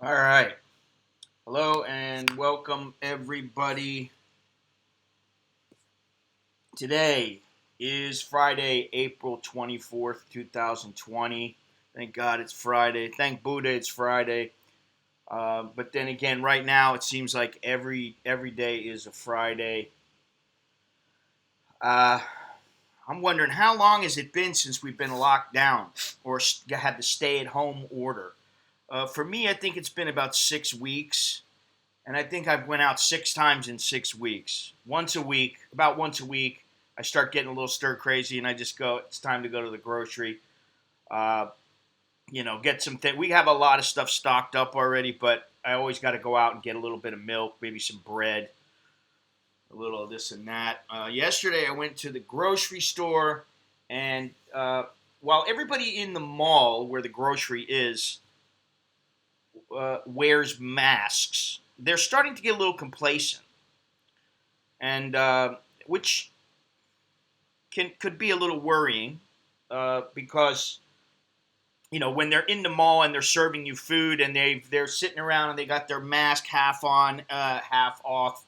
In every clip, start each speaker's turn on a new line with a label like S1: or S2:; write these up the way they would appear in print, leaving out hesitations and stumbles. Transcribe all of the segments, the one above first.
S1: All right. Hello and welcome, everybody. Today is Friday, April 24th, 2020. Thank God it's Friday. Thank Buddha it's Friday. But then again, right now it seems like every day is a Friday. I'm wondering, how long has it been since we've been locked down or had the stay-at-home order? For me, I think it's been about 6 weeks, and I think I've went out 6 times in 6 weeks. About once a week, I start getting a little stir crazy, and I just go, it's time to go to the grocery. Get some things. We have a lot of stuff stocked up already, but I always got to go out and get a little bit of milk, maybe some bread, a little of this and that. Yesterday, I went to the grocery store, and while everybody in the mall where the grocery is wears masks, they're starting to get a little complacent, and which could be a little worrying because when they're in the mall and they're serving you food and they're sitting around and they got their mask half on, half off.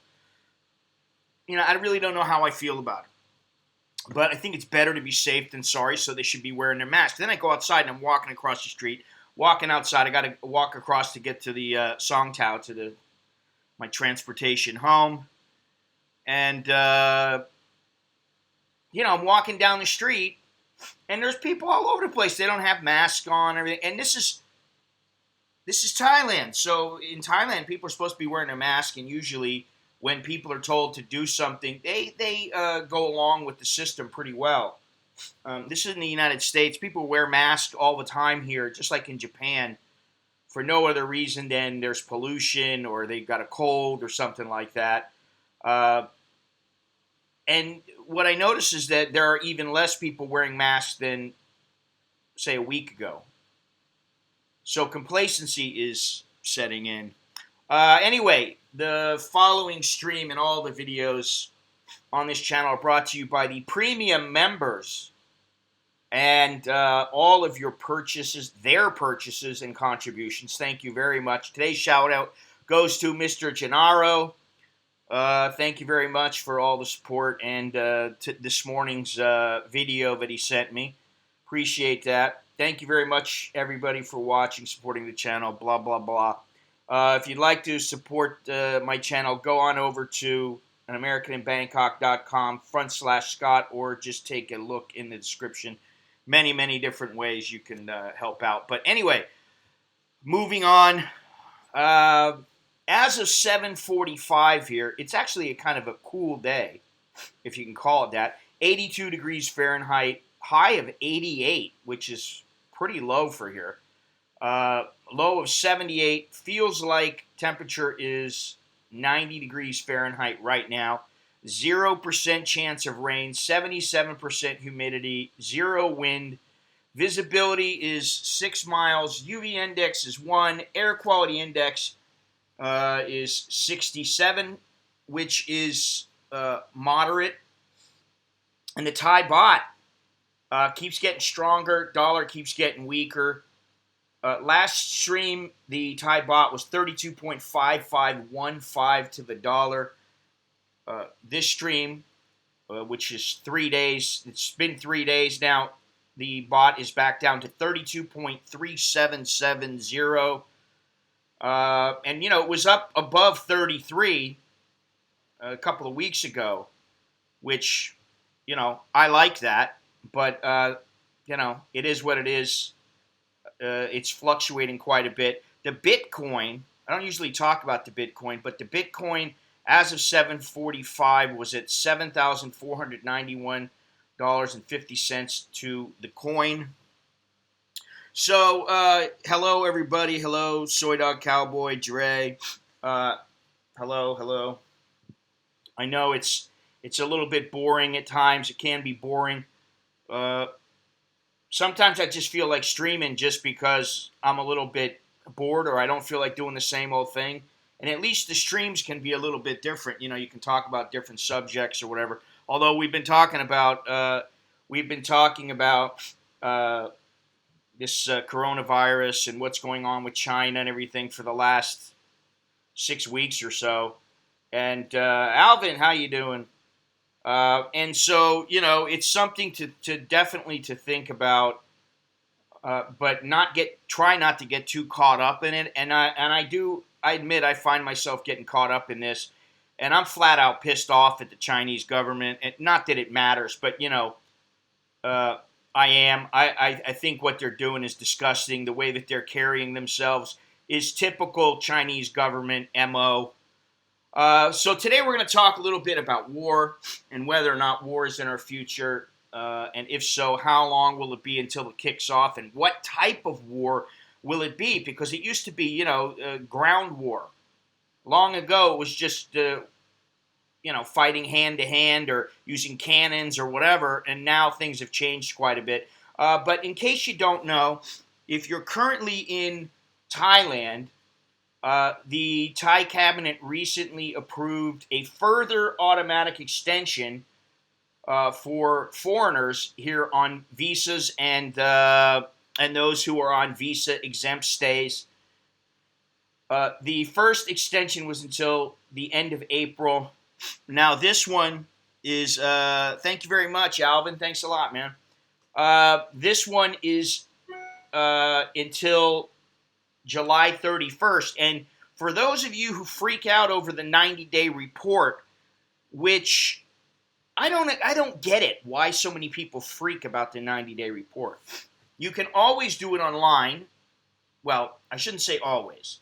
S1: I really don't know how I feel about it, but I think it's better to be safe than sorry, so they should be wearing their mask. Then I go outside and I'm walking across the street. Walking outside, I got to walk across to get to the Song Tao, to my transportation home. And, I'm walking down the street, and there's people all over the place. They don't have masks on, everything. And this is Thailand. So in Thailand, people are supposed to be wearing a mask, and usually when people are told to do something, they go along with the system pretty well. This is in the United States. People wear masks all the time here, just like in Japan, for no other reason than there's pollution or they've got a cold or something like that. And what I notice is that there are even less people wearing masks than, say, a week ago. So complacency is setting in. Anyway, the following stream and all the videos on this channel are brought to you by the premium members and all of your purchases, their purchases and contributions. Thank you very much. Today's shout out goes to Mr. Gennaro. Thank you very much for all the support and this morning's video that he sent me. Appreciate that. Thank you very much, everybody, for watching, supporting the channel, blah, blah, blah. If you'd like to support my channel, go on over to AmericanInBangkok.com/Scott, or just take a look in the description. Many, many different ways you can help out. But anyway, moving on. As of 7:45 here, it's actually a kind of a cool day, if you can call it that. 82 degrees Fahrenheit, high of 88, which is pretty low for here. Low of 78. Feels like temperature is 90 degrees Fahrenheit right now. 0% chance of rain, 77% humidity, 0 wind. Visibility is 6 miles. UV index is 1. Air quality index is 67. which is moderate, and the Thai baht keeps getting stronger. Dollar keeps getting weaker. Last stream, the Thai baht was 32.5515 to the dollar. This stream, which is 3 days, it's been 3 days now, the baht is back down to 32.3770. And, it was up above 33 a couple of weeks ago, which, I like that. But, it is what it is. It's fluctuating quite a bit. The Bitcoin, I don't usually talk about the Bitcoin, but the Bitcoin as of 7:45 was at $7,491.50 to the coin. So, hello everybody. Hello, Soy Dog Cowboy, Dre. Hello. I know it's a little bit boring at times. It can be boring. Sometimes I just feel like streaming just because I'm a little bit bored or I don't feel like doing the same old thing. And at least the streams can be a little bit different. You can talk about different subjects or whatever. Although we've been talking about this coronavirus and what's going on with China and everything for the last 6 weeks or so. And Alvin, how you doing? And so, it's something to definitely to think about, but try not to get too caught up in it. And I admit I find myself getting caught up in this, and I'm flat out pissed off at the Chinese government. And not that it matters, but I am. I think what they're doing is disgusting. The way that they're carrying themselves is typical Chinese government MO. So today we're going to talk a little bit about war and whether or not war is in our future, and if so, how long will it be until it kicks off, and what type of war will it be? Because it used to be, ground war. Long ago, it was just, fighting hand to hand or using cannons or whatever, and now things have changed quite a bit. But in case you don't know, if you're currently in Thailand, the Thai cabinet recently approved a further automatic extension for foreigners here on visas and those who are on visa exempt stays. The first extension was until the end of April. Now this one is, thank you very much, Alvin. Thanks a lot, man. This one is until July 31st. And for those of you who freak out over the 90-day report, which I don't get it, why so many people freak about the 90-day report. You can always do it online. Well, I shouldn't say always.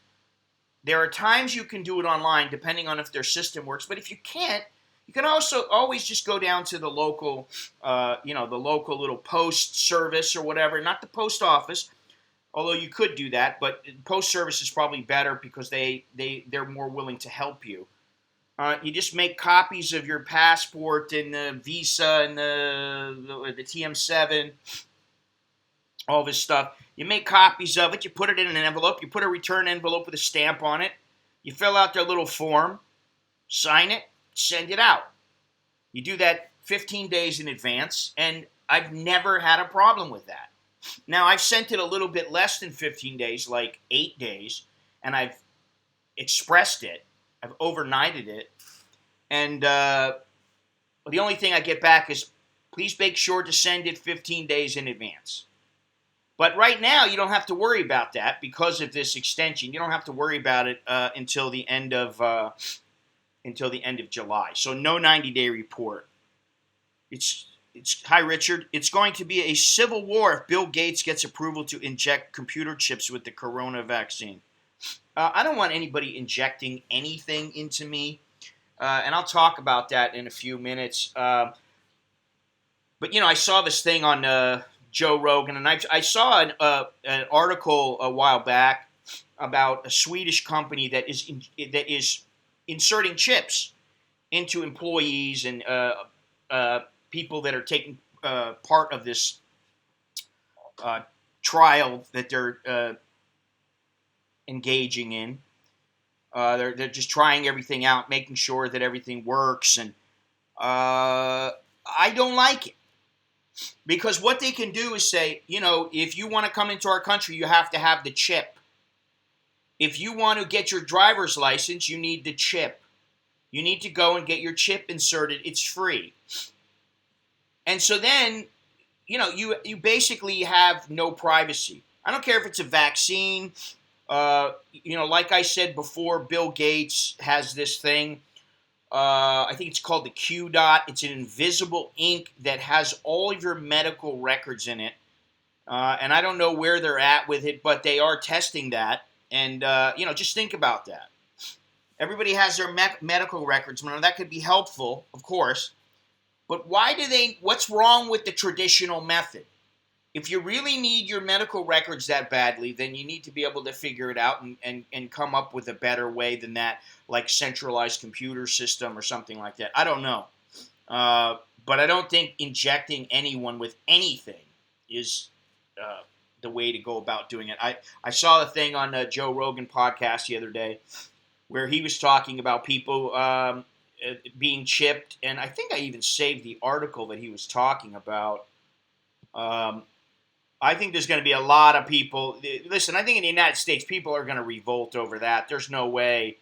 S1: There are times you can do it online depending on if their system works, but if you can't, you can also always just go down to the local, the local little post service or whatever, not the post office, although you could do that, but post service is probably better because they're more willing to help you. You just make copies of your passport and the visa and the TM7, all this stuff. You make copies of it, you put it in an envelope, you put a return envelope with a stamp on it, you fill out their little form, sign it, send it out. You do that 15 days in advance, and I've never had a problem with that. Now, I've sent it a little bit less than 15 days, like 8 days, and I've expressed it. I've overnighted it. And the only thing I get back is, please make sure to send it 15 days in advance. But right now, you don't have to worry about that because of this extension. You don't have to worry about it until the end of July. So no 90-day report. Hi, Richard. It's going to be a civil war if Bill Gates gets approval to inject computer chips with the corona vaccine. I don't want anybody injecting anything into me, and I'll talk about that in a few minutes. But, I saw this thing on Joe Rogan, and I saw an article a while back about a Swedish company that is inserting chips into employees and people that are taking part of this trial that they're engaging in. They're just trying everything out, making sure that everything works, and I don't like it. Because what they can do is say, if you want to come into our country, you have to have the chip. If you want to get your driver's license, you need the chip. You need to go and get your chip inserted. It's free. And so then, you basically have no privacy. I don't care if it's a vaccine. Like I said before, Bill Gates has this thing. I think it's called the Q dot. It's an invisible ink that has all of your medical records in it. And I don't know where they're at with it, but they are testing that. And, just think about that. Everybody has their medical records. Now, that could be helpful, of course. But what's wrong with the traditional method? If you really need your medical records that badly, then you need to be able to figure it out and come up with a better way than that, like centralized computer system or something like that. I don't know. But I don't think injecting anyone with anything is the way to go about doing it. I saw a thing on the Joe Rogan podcast the other day where he was talking about people being chipped, and I think I even saved the article that he was talking about. I think there's going to be a lot of people. Listen, I think in the United States, people are going to revolt over that. There's no way.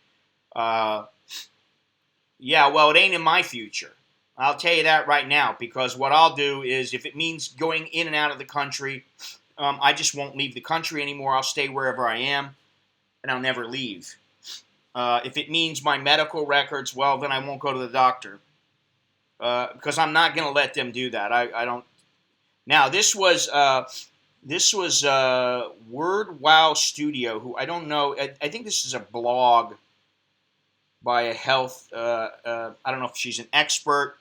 S1: Well, it ain't in my future. I'll tell you that right now, because what I'll do is, if it means going in and out of the country, I just won't leave the country anymore. I'll stay wherever I am, and I'll never leave. If it means my medical records, well, then I won't go to the doctor, because I'm not going to let them do that. I don't. Now, this was Word Wow Studio, who I don't know. I think this is a blog by a health. I don't know if she's an expert,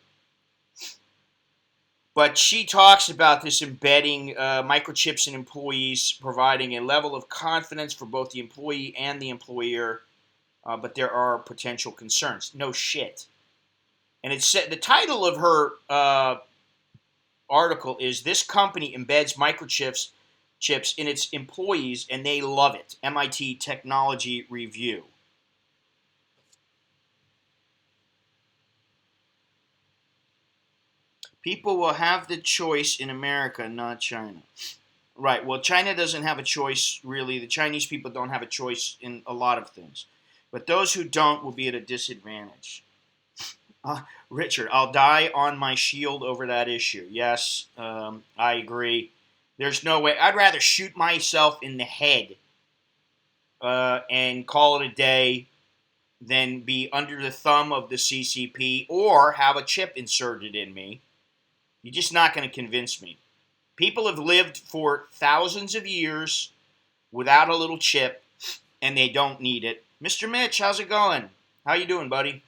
S1: but she talks about this embedding microchips in employees, providing a level of confidence for both the employee and the employer. But there are potential concerns. No shit. And it said the title of her article is "This Company Embeds Microchips in its employees and they love it." MIT Technology Review. People will have the choice in America, not China. Right. Well, China doesn't have a choice, really. The Chinese people don't have a choice in a lot of things. But those who don't will be at a disadvantage. Richard, I'll die on my shield over that issue. Yes, I agree. There's no way. I'd rather shoot myself in the head and call it a day than be under the thumb of the CCP or have a chip inserted in me. You're just not going to convince me. People have lived for thousands of years without a little chip, and they don't need it. Mr. Mitch, how's it going? How you doing, buddy?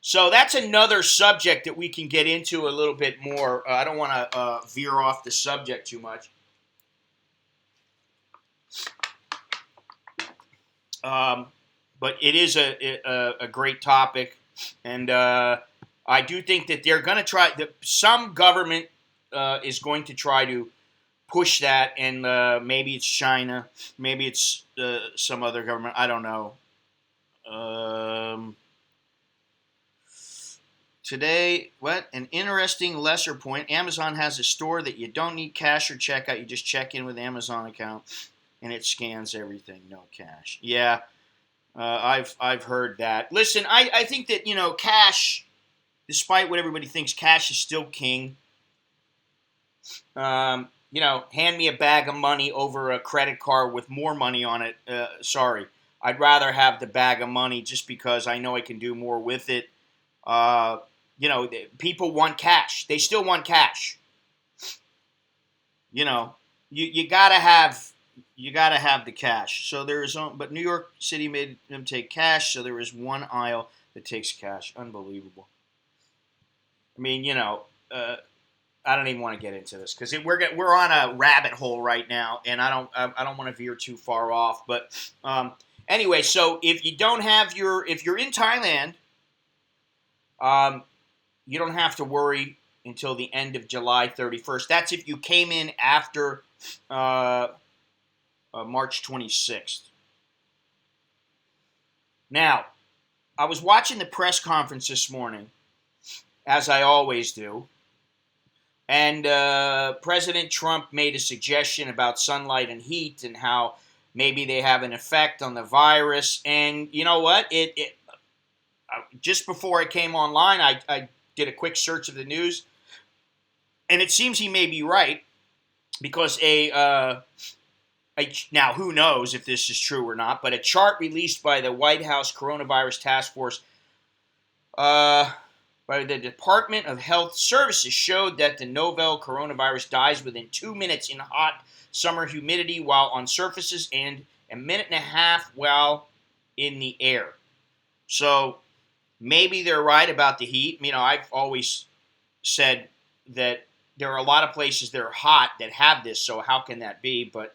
S1: So that's another subject that we can get into a little bit more. I don't want to veer off the subject too much. But it is a great topic, and I do think that they're going to try. Some government is going to try to push that, and maybe it's China, maybe it's some other government. I don't know. Today, an interesting lesser point. Amazon has a store that you don't need cash or checkout. You just check in with Amazon account, and it scans everything. No cash. Yeah, I've heard that. Listen, I think that cash, despite what everybody thinks, cash is still king. Hand me a bag of money over a credit card with more money on it. Sorry, I'd rather have the bag of money just because I know I can do more with it. People want cash. They still want cash. You gotta have the cash. So but New York City made them take cash. So there is one aisle that takes cash. Unbelievable. I mean, I don't even want to get into this because we're on a rabbit hole right now, and I don't want to veer too far off. But anyway, so if you're in Thailand, you don't have to worry until the end of July 31st. That's if you came in after March 26th. Now, I was watching the press conference this morning, as I always do, and President Trump made a suggestion about sunlight and heat and how maybe they have an effect on the virus. And you know what? Just before I came online, I did a quick search of the news, and it seems he may be right because now who knows if this is true or not, but a chart released by the White House Coronavirus Task Force by the Department of Health Services showed that the novel coronavirus dies within 2 minutes in hot summer humidity while on surfaces and a minute and a half while in the air. So maybe they're right about the heat. You know, I've always said that there are a lot of places that are hot that have this, so how can that be? But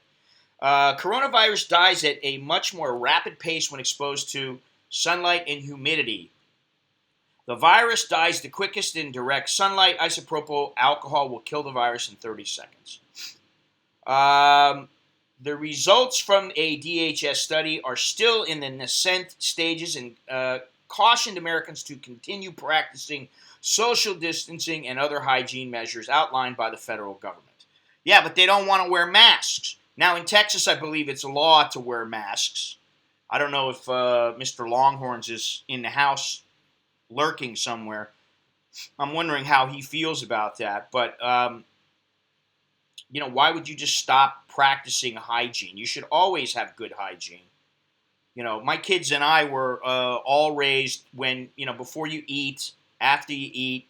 S1: coronavirus dies at a much more rapid pace when exposed to sunlight and humidity. The virus dies the quickest in direct sunlight. Isopropyl alcohol will kill the virus in 30 seconds. The results from a DHS study are still in the nascent stages and cautioned Americans to continue practicing social distancing and other hygiene measures outlined by the federal government. Yeah, but they don't want to wear masks. Now, in Texas, I believe it's a law to wear masks. I don't know if Mr. Longhorns is in the house lurking somewhere. I'm wondering how he feels about that. But, you know, why would you just stop practicing hygiene? You should always have good hygiene. You know, my kids and I were all raised when, you know, before you eat, after you eat,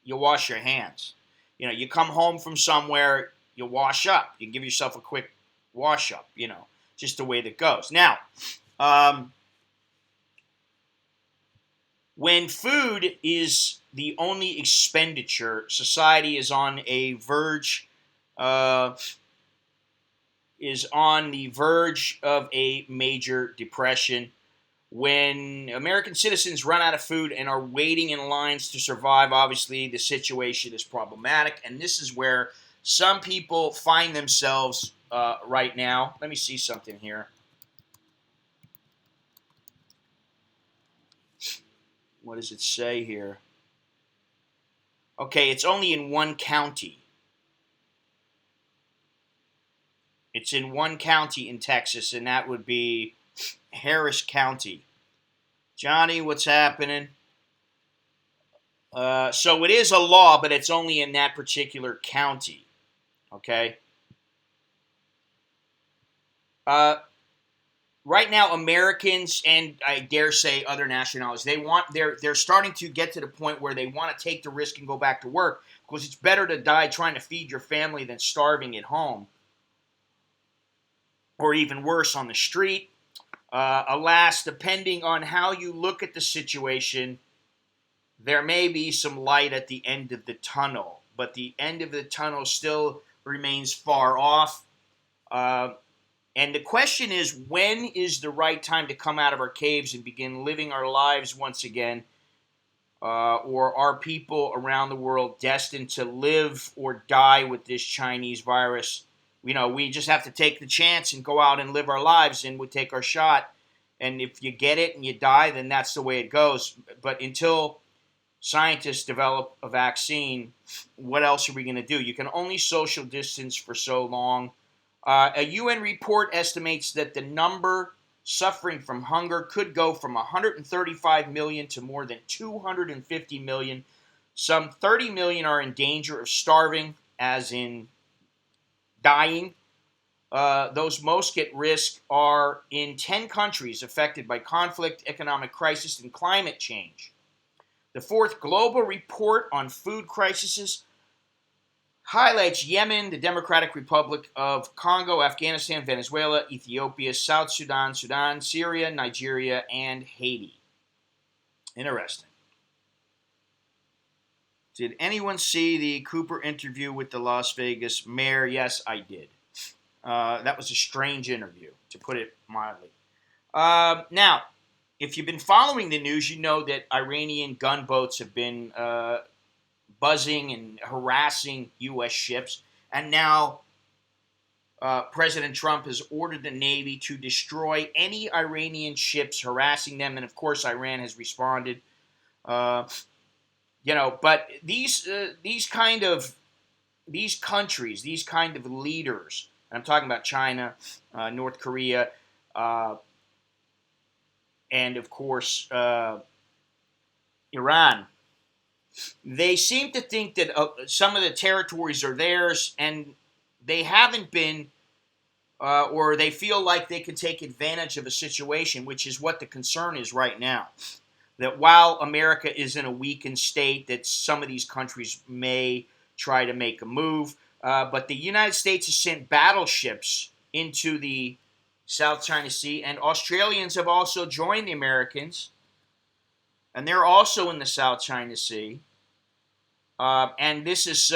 S1: you wash your hands. You know, you come home from somewhere, you wash up. You give yourself a quick wash up, you know, just the way that goes. Now, when food is the only expenditure, society is on a verge, is on the verge of a major depression. When American citizens run out of food and are waiting in lines to survive, obviously the situation is problematic, and this is where some people find themselves right now. Let me see something here. What does it say here? Okay, it's only in one county. It's in one county in Texas, and that would be Harris County. Johnny, what's happening? So it is a law, but it's only in that particular county. Okay? Right now, Americans and I dare say other nationalities, they're starting to get to the point where they want to take the risk and go back to work because it's better to die trying to feed your family than starving at home, or even worse, on the street. Alas, depending on how you look at the situation, there may be some light at the end of the tunnel, but the end of the tunnel still remains far off. And the question is, when is the right time to come out of our caves and begin living our lives once again? Or are people around the world destined to live or die with this Chinese virus? You know, we just have to take the chance and go out and live our lives, and we take our shot. And if you get it and you die, then that's the way it goes. But until scientists develop a vaccine, what else are we going to do? You can only social distance for so long. A UN report estimates that the number suffering from hunger could go from 135 million to more than 250 million. Some 30 million are in danger of starving, as in dying. Those most at risk are in 10 countries affected by conflict, economic crisis, and climate change. The fourth global report on food crises highlights Yemen, the Democratic Republic of Congo, Afghanistan, Venezuela, Ethiopia, South Sudan, Sudan, Syria, Nigeria, and Haiti. Interesting. Did anyone see the Cooper interview with the Las Vegas mayor? Yes, I did. That was a strange interview, to put it mildly. Now, if you've been following the news, you know that Iranian gunboats have been buzzing and harassing U.S. ships, and now President Trump has ordered the Navy to destroy any Iranian ships harassing them, and of course, Iran has responded. Uh, but these countries, these kind of leaders, and I'm talking about China, North Korea, and of course Iran. They seem to think that some of the territories are theirs, and they haven't been, or they feel like they can take advantage of a situation, which is what the concern is right now. That while America is in a weakened state, that some of these countries may try to make a move. But the United States has sent battleships into the South China Sea, and Australians have also joined the Americans, and they're also in the South China Sea. And this is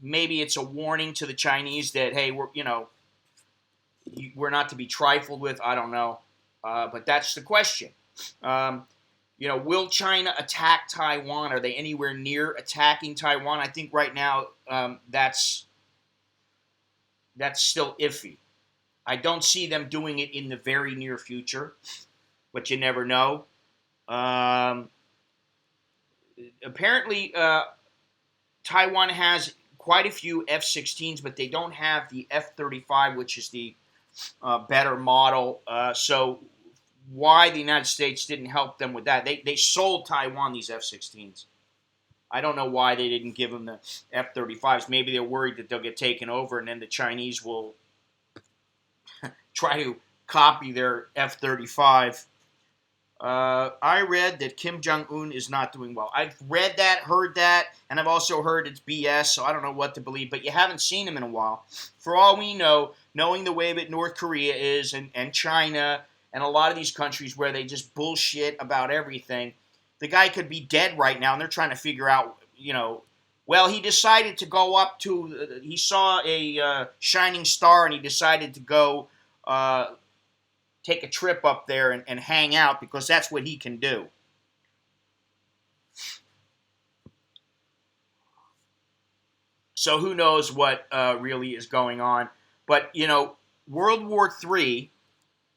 S1: maybe it's a warning to the Chinese that, hey, we're not to be trifled with. I don't know, but that's the question. Will China attack Taiwan? Are they anywhere near attacking Taiwan? I think right now that's still iffy. I don't see them doing it in the very near future, but you never know. Apparently, Taiwan has quite a few F-16s, but they don't have the F-35, which is the better model. So why the United States didn't help them with that? They sold Taiwan these F-16s. I don't know why they didn't give them the F-35s. Maybe they're worried that they'll get taken over, and then the Chinese will try to copy their F-35. I read that Kim Jong-un is not doing well. I've read that, heard that, and I've also heard it's BS, so I don't know what to believe, but you haven't seen him in a while. For all we know, knowing the way that North Korea is and China and a lot of these countries where they just bullshit about everything, the guy could be dead right now, and they're trying to figure out, well, he decided to go up to, he saw a shining star, and he decided to go take a trip up there and hang out because that's what he can do. So who knows what really is going on. But, World War III,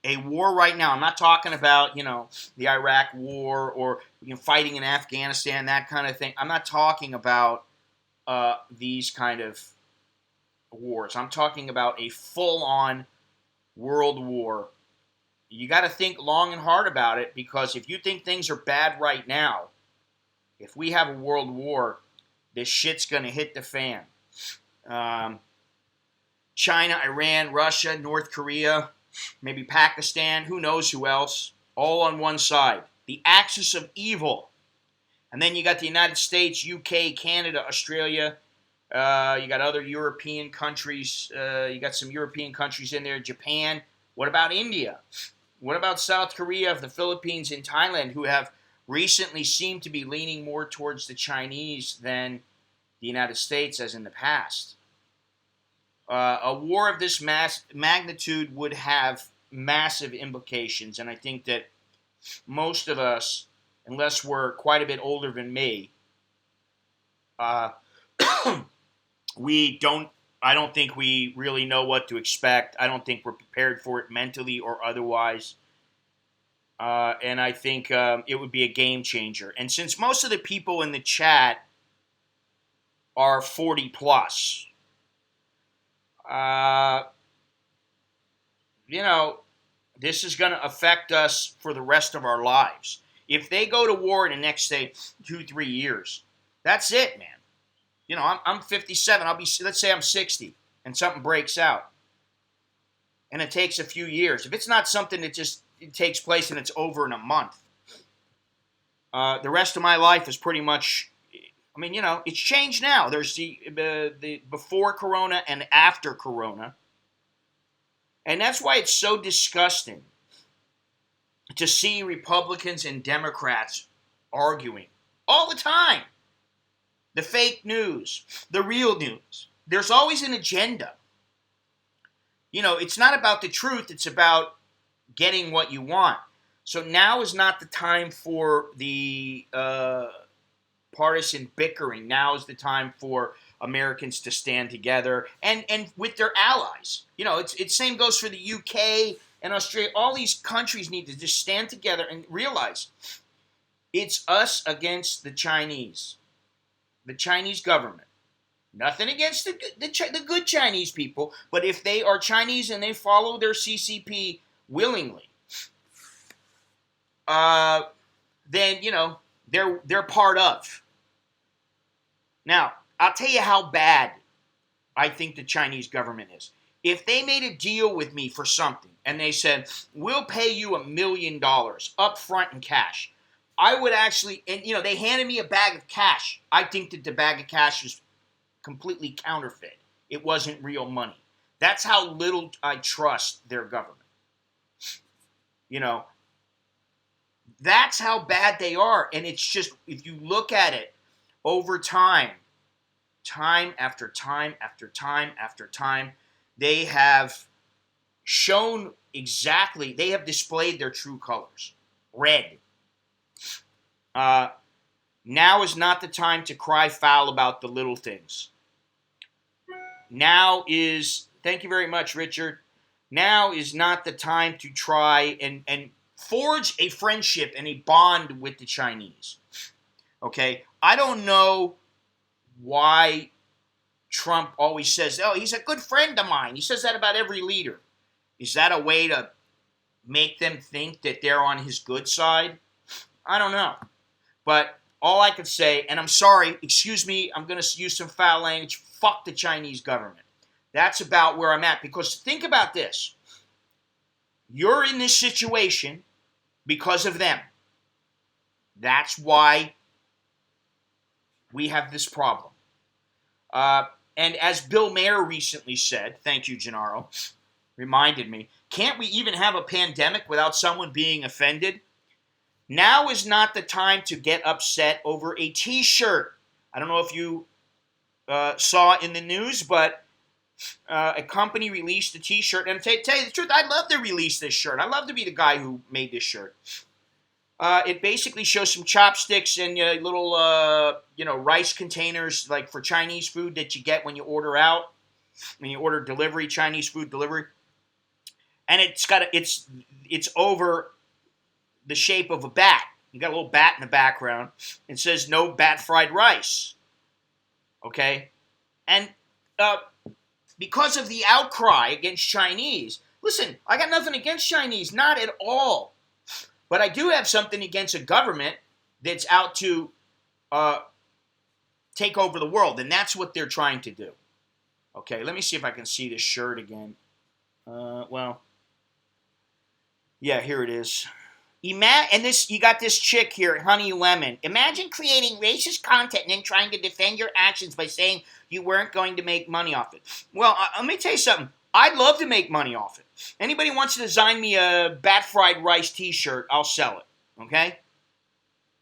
S1: a war right now, I'm not talking about, the Iraq War or fighting in Afghanistan, that kind of thing. I'm not talking about these kind of wars. I'm talking about a full-on world war. You got to think long and hard about it, because if you think things are bad right now, if we have a world war, this shit's going to hit the fan. China, Iran, Russia, North Korea, maybe Pakistan, who knows who else, all on one side. The axis of evil. And then you got the United States, UK, Canada, Australia. You got other European countries. You got some European countries in there. Japan. What about India? What about South Korea, the Philippines, and Thailand, who have recently seemed to be leaning more towards the Chinese than the United States as in the past? A war of this magnitude would have massive implications, and I think that most of us, unless we're quite a bit older than me, I don't think we really know what to expect. I don't think we're prepared for it mentally or otherwise. And I think it would be a game changer. And since most of the people in the chat are 40 plus, this is going to affect us for the rest of our lives. If they go to war in the next, say, 2-3 years, that's it, man. I'm 57. Let's say I'm 60, and something breaks out, and it takes a few years. If it's not something that just takes place and it's over in a month, the rest of my life is pretty much. It's changed now. There's the before Corona and after Corona, and that's why it's so disgusting to see Republicans and Democrats arguing all the time. The fake news, the real news. There's always an agenda. It's not about the truth. It's about getting what you want. So now is not the time for the partisan bickering. Now is the time for Americans to stand together and with their allies. You know, it's same goes for the UK and Australia. All these countries need to just stand together and realize it's us against the Chinese government. Nothing against the good Chinese people, but if they are Chinese and they follow their CCP willingly, then you know they're part of. Now, I'll tell you how bad I think the Chinese government is. If they made a deal with me for something and they said, we'll pay you $1 million up front in cash, I would actually, and you know, they handed me a bag of cash. I think that the bag of cash was completely counterfeit. It wasn't real money. That's how little I trust their government. You know, that's how bad they are. And it's just, if you look at it over time after time after time after time, they have shown exactly, they have displayed their true colors. Red. Now is not the time to cry foul about the little things. Now is, thank you very much, Richard. Now is not the time to try and forge a friendship and a bond with the Chinese. Okay? I don't know why Trump always says, oh, he's a good friend of mine. He says that about every leader. Is that a way to make them think that they're on his good side? I don't know. But all I can say, and I'm sorry, excuse me, I'm going to use some foul language, fuck the Chinese government. That's about where I'm at. Because think about this. You're in this situation because of them. That's why we have this problem. And as Bill Mayer recently said, thank you, Gennaro, reminded me, can't we even have a pandemic without someone being offended? Now is not the time to get upset over a T-shirt. I don't know if you saw in the news, but a company released a T-shirt. And to tell you the truth, I'd love to release this shirt. I'd love to be the guy who made this shirt. It basically shows some chopsticks and little, rice containers like for Chinese food that you get when you order out, when you order delivery, Chinese food delivery. And it's over the shape of a bat. You got a little bat in the background. It says no bat fried rice. Okay? And because of the outcry against Chinese, listen, I got nothing against Chinese, not at all. But I do have something against a government that's out to take over the world. And that's what they're trying to do. Okay, let me see if I can see this shirt again. Yeah, here it is. And this, you got this chick here, Honey Lemon. Imagine creating racist content and then trying to defend your actions by saying you weren't going to make money off it. Well, let me tell you something. I'd love to make money off it. Anybody wants to design me a bat fried rice T-shirt, I'll sell it. Okay?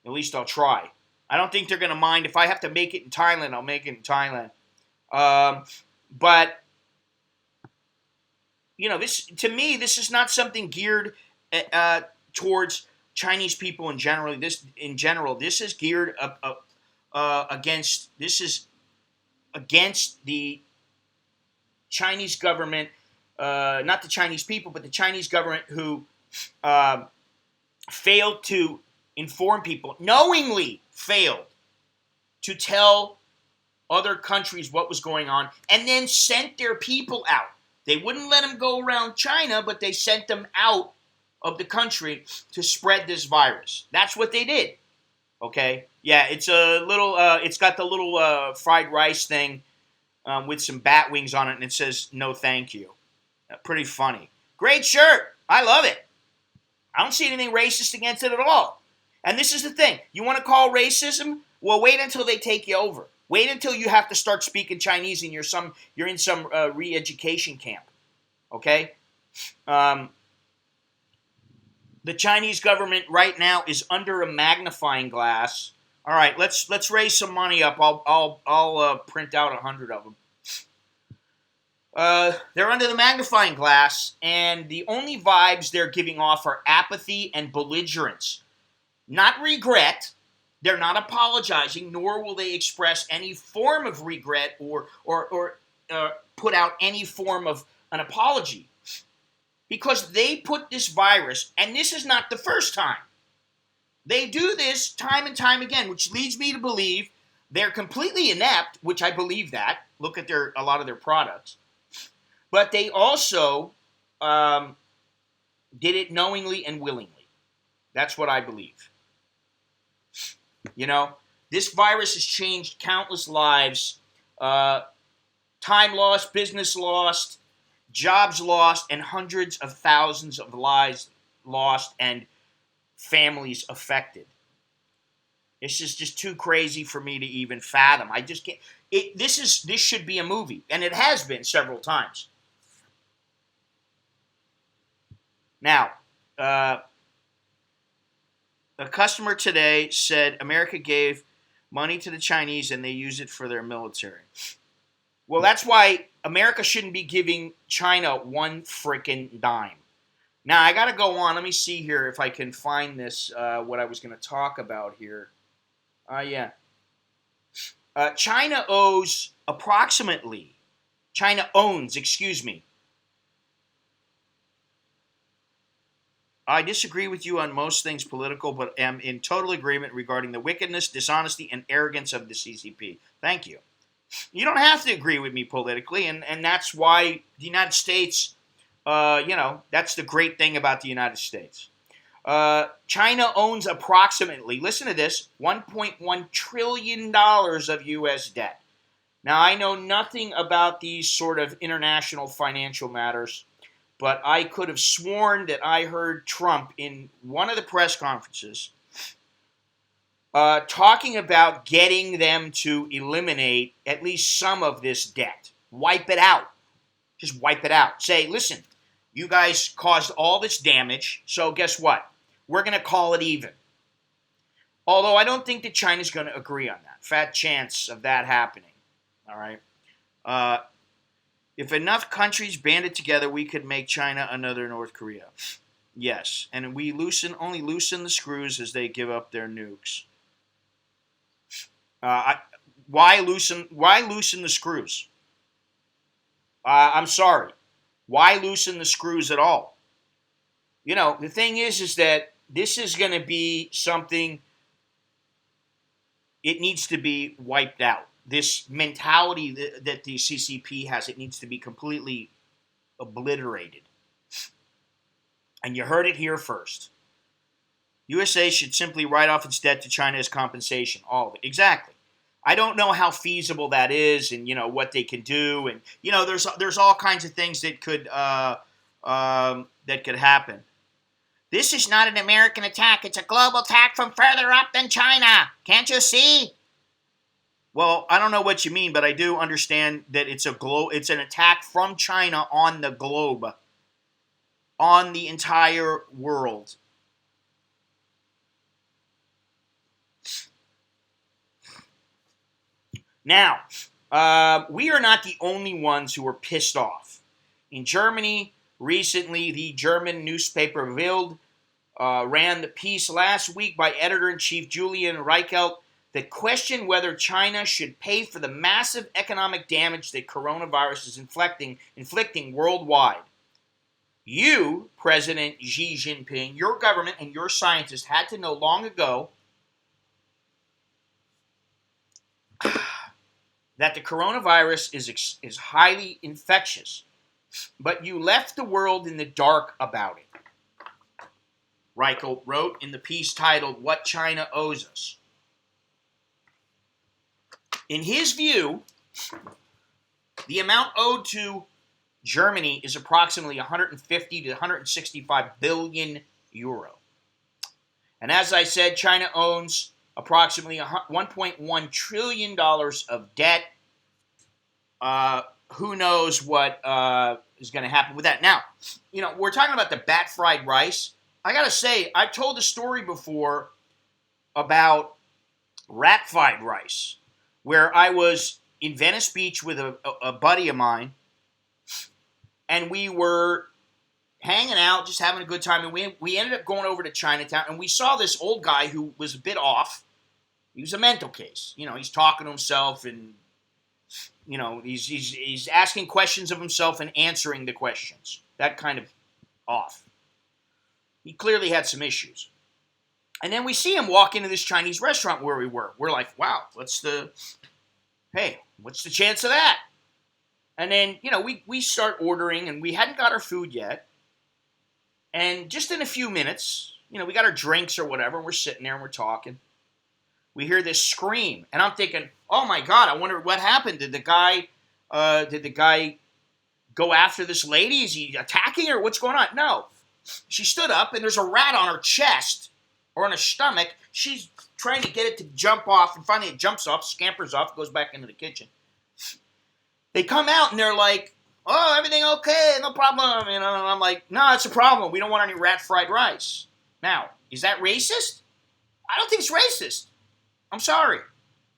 S1: At least I'll try. I don't think they're going to mind. If I have to make it in Thailand, I'll make it in Thailand. But this, to me, this is not something geared towards Chinese people in general. This is geared against the Chinese government, not the Chinese people, but the Chinese government who failed to inform people, knowingly failed to tell other countries what was going on, and then sent their people out. They wouldn't let them go around China, but they sent them out of the country to spread this virus. That's what they did. Okay? Yeah, it's a little, it's got the little fried rice thing with some bat wings on it, and it says, no thank you. Pretty funny. Great shirt. I love it. I don't see anything racist against it at all. And this is the thing. You want to call racism? Well, wait until they take you over. Wait until you have to start speaking Chinese and you're in some re-education camp. Okay? The Chinese government right now is under a magnifying glass. All right, let's raise some money up. I'll print out 100 of them. They're under the magnifying glass, and the only vibes they're giving off are apathy and belligerence. Not regret, They're not apologizing, nor will they express any form of regret or put out any form of an apology. Because they put this virus, and this is not the first time. They do this time and time again, which leads me to believe they're completely inept, which I believe that. Look at a lot of their products. But they also did it knowingly and willingly. That's what I believe. You know, this virus has changed countless lives. Time lost, business lost, jobs lost, and hundreds of thousands of lives lost and families affected. This is just too crazy for me to even fathom. I just can't. This should be a movie, and it has been several times. Now, a customer today said America gave money to the Chinese and they use it for their military. Well, that's why America shouldn't be giving China one freaking dime. Now, I got to go on. Let me see here if I can find this, what I was going to talk about here. China owns, excuse me. I disagree with you on most things political, but am in total agreement regarding the wickedness, dishonesty, and arrogance of the CCP. Thank you. You don't have to agree with me politically, and that's why the United States, that's the great thing about the United States. China owns approximately, listen to this, $1.1 trillion of U.S. debt. Now, I know nothing about these sort of international financial matters, but I could have sworn that I heard Trump in one of the press conferences talking about getting them to eliminate at least some of this debt. Wipe it out. Just wipe it out. Say, listen, you guys caused all this damage, so guess what? We're going to call it even. Although I don't think that China's going to agree on that. Fat chance of that happening. All right? If enough countries banded together, we could make China another North Korea. Yes, and we only loosen the screws as they give up their nukes. Why loosen the screws? I'm sorry. Why loosen the screws at all? You know, the thing is that this is going to be something, it needs to be wiped out. This mentality that the CCP has, it needs to be completely obliterated. And you heard it here first. USA should simply write off its debt to China as compensation. All of it. Exactly. I don't know how feasible that is and, what they can do. And, there's all kinds of things that could happen. This is not an American attack. It's a global attack from further up than China. Can't you see? Well, I don't know what you mean, but I do understand that it's an attack from China on the globe, on the entire world. Now, we are not the only ones who are pissed off. In Germany, recently, the German newspaper Bild ran the piece last week by editor-in-chief Julian Reichelt that questioned whether China should pay for the massive economic damage that coronavirus is inflicting worldwide. You, President Xi Jinping, your government and your scientists had to know long ago that the coronavirus is highly infectious, but you left the world in the dark about it. Reichelt wrote in the piece titled, "What China Owes Us." In his view, the amount owed to Germany is approximately 150 to 165 billion euro. And as I said, China owns approximately $1.1 trillion of debt. Who knows what is going to happen with that. Now, we're talking about the bat-fried rice. I got to say, I've told a story before about rat-fried rice, where I was in Venice Beach with a buddy of mine, and we were hanging out, just having a good time, and we ended up going over to Chinatown, and we saw this old guy who was a bit off, He was a mental case. He's talking to himself and, he's asking questions of himself and answering the questions. That kind of off. He clearly had some issues. And then we see him walk into this Chinese restaurant where we were. We're like, wow, what's the chance of that? And then, we start ordering, and we hadn't got our food yet. And just in a few minutes, we got our drinks or whatever, and we're sitting there and we're talking. We hear this scream, and I'm thinking, oh my God, I wonder what happened. Did the guy go after this lady? Is he attacking her? What's going on? No. She stood up, and there's a rat on her chest or on her stomach. She's trying to get it to jump off, and finally it jumps off, scampers off, goes back into the kitchen. They come out, and they're like, oh, everything okay, no problem. And I'm like, no, it's a problem. We don't want any rat fried rice. Now, is that racist? I don't think it's racist. I'm sorry.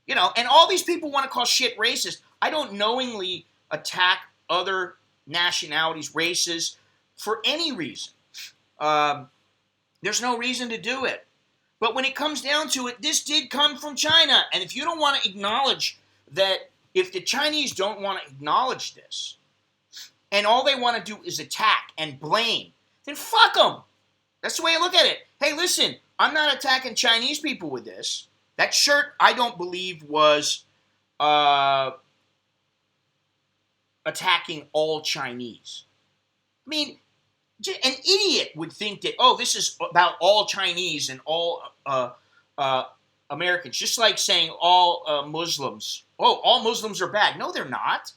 S1: And all these people want to call shit racist. I don't knowingly attack other nationalities, races, for any reason. There's no reason to do it. But when it comes down to it, this did come from China. And if you don't want to acknowledge that, if the Chinese don't want to acknowledge this, and all they want to do is attack and blame, then fuck them. That's the way I look at it. Hey, listen, I'm not attacking Chinese people with this. That shirt, I don't believe, was attacking all Chinese. I mean, an idiot would think that, oh, this is about all Chinese and all Americans. Just like saying all Muslims. Oh, all Muslims are bad. No, they're not.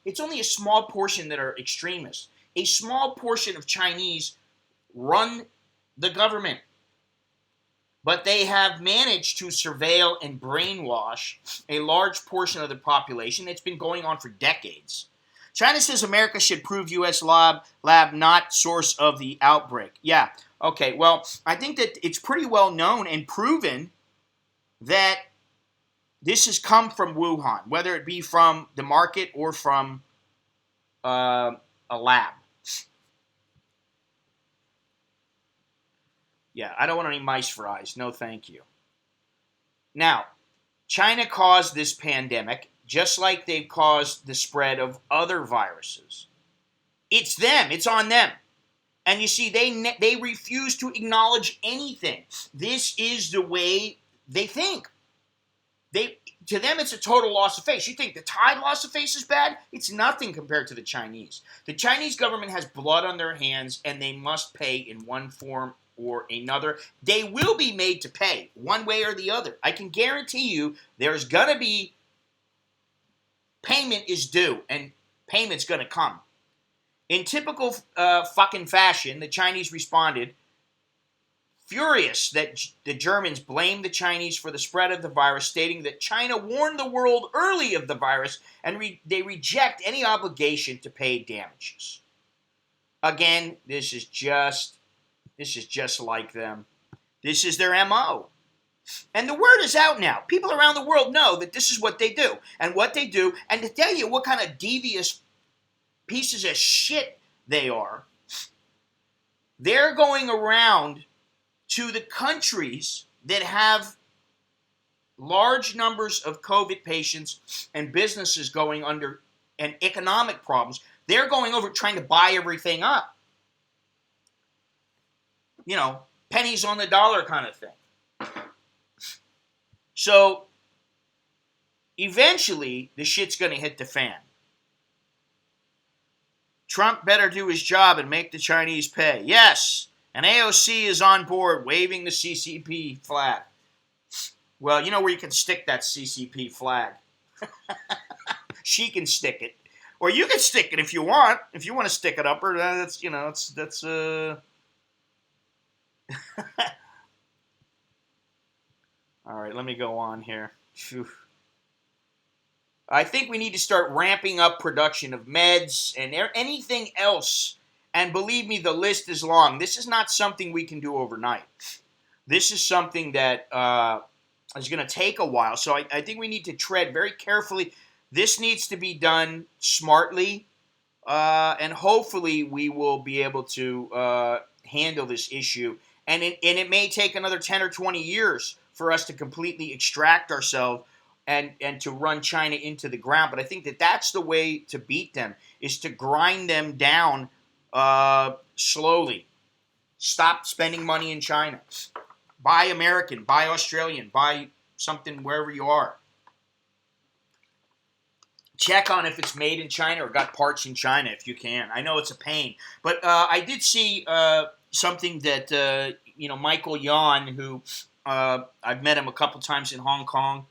S1: It's only a small portion that are extremists. A small portion of Chinese run the government. But they have managed to surveil and brainwash a large portion of the population. It's been going on for decades. China says America should prove U.S. lab not source of the outbreak. Yeah, okay, well, I think that it's pretty well known and proven that this has come from Wuhan, whether it be from the market or from a lab. Yeah, I don't want any mice for eyes. No, thank you. Now, China caused this pandemic just like they've caused the spread of other viruses. It's them. It's on them. And you see, they refuse to acknowledge anything. This is the way they think. To them, it's a total loss of face. You think the Thai loss of face is bad? It's nothing compared to the Chinese. The Chinese government has blood on their hands, and they must pay in one form or another. They will be made to pay one way or the other. I can guarantee you there's going to be payment is due, and payment's going to come. In typical fucking fashion, the Chinese responded, furious that the Germans blamed the Chinese for the spread of the virus, stating that China warned the world early of the virus, and they reject any obligation to pay damages. Again, this is just like them. This is their MO. And the word is out now. People around the world know that this is what they do. And what they do, and to tell you what kind of devious pieces of shit they are, they're going around to the countries that have large numbers of COVID patients and businesses going under and economic problems. They're going over trying to buy everything up. Pennies on the dollar kind of thing. So, eventually, the shit's going to hit the fan. Trump better do his job and make the Chinese pay. Yes, and AOC is on board, waving the CCP flag. Well, you know where you can stick that CCP flag. She can stick it. Or you can stick it if you want. If you want to stick it up her, that's. All right, let me go on here. Phew. I think we need to start ramping up production of meds and anything else. And believe me, the list is long. This is not something we can do overnight. This is something that is going to take a while. So I think we need to tread very carefully. This needs to be done smartly. And hopefully we will be able to handle this issue. And it may take another 10 or 20 years for us to completely extract ourselves and to run China into the ground. But I think that that's the way to beat them, is to grind them down slowly. Stop spending money in China. Buy American, buy Australian, buy something wherever you are. Check on if it's made in China or got parts in China if you can. I know it's a pain. But I did see something that, Michael Yan, who I've met him a couple times in Hong Kong,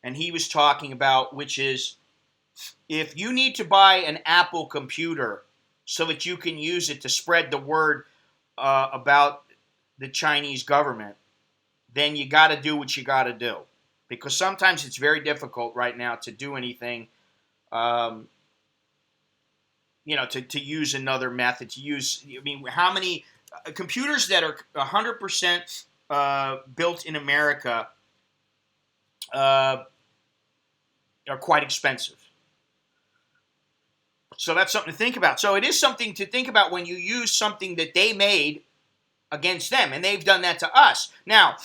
S1: and he was talking about, which is, if you need to buy an Apple computer so that you can use it to spread the word about the Chinese government, then you got to do what you got to do. Because sometimes it's very difficult right now to do anything, to use another method, how many computers that are 100% built in America are quite expensive. So that's something to think about. So it is something to think about when you use something that they made against them, and they've done that to us. Now,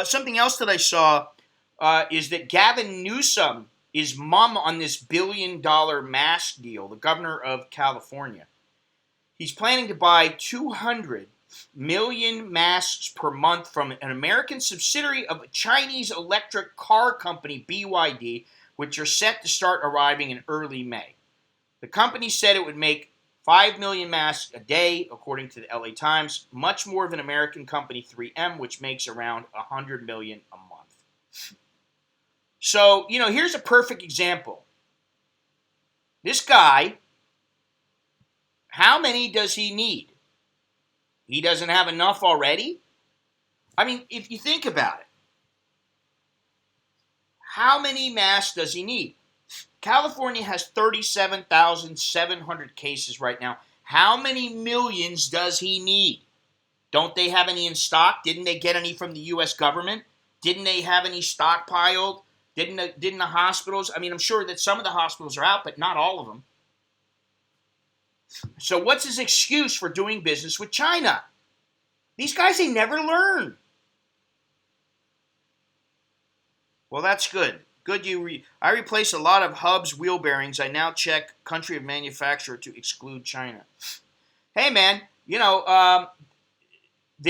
S1: something else that I saw is that Gavin Newsom is mum on this $1 billion mask deal, the governor of California. He's planning to buy 200 million masks per month from an American subsidiary of a Chinese electric car company, BYD, which are set to start arriving in early May. The company said it would make 5 million masks a day, according to the LA Times, much more than American company 3M, which makes around 100 million a month. So, here's a perfect example. This guy, how many does he need? He doesn't have enough already? I mean, if you think about it, how many masks does he need? California has 37,700 cases right now. How many millions does he need? Don't they have any in stock? Didn't they get any from the U.S. government? Didn't they have any stockpiled? Didn't the hospitals? I mean, I'm sure that some of the hospitals are out, but not all of them. So what's his excuse for doing business with China? These guys, they never learn. Well, that's good. Good, I replaced a lot of hubs, wheel bearings. I now check country of manufacturer to exclude China. Hey, man, there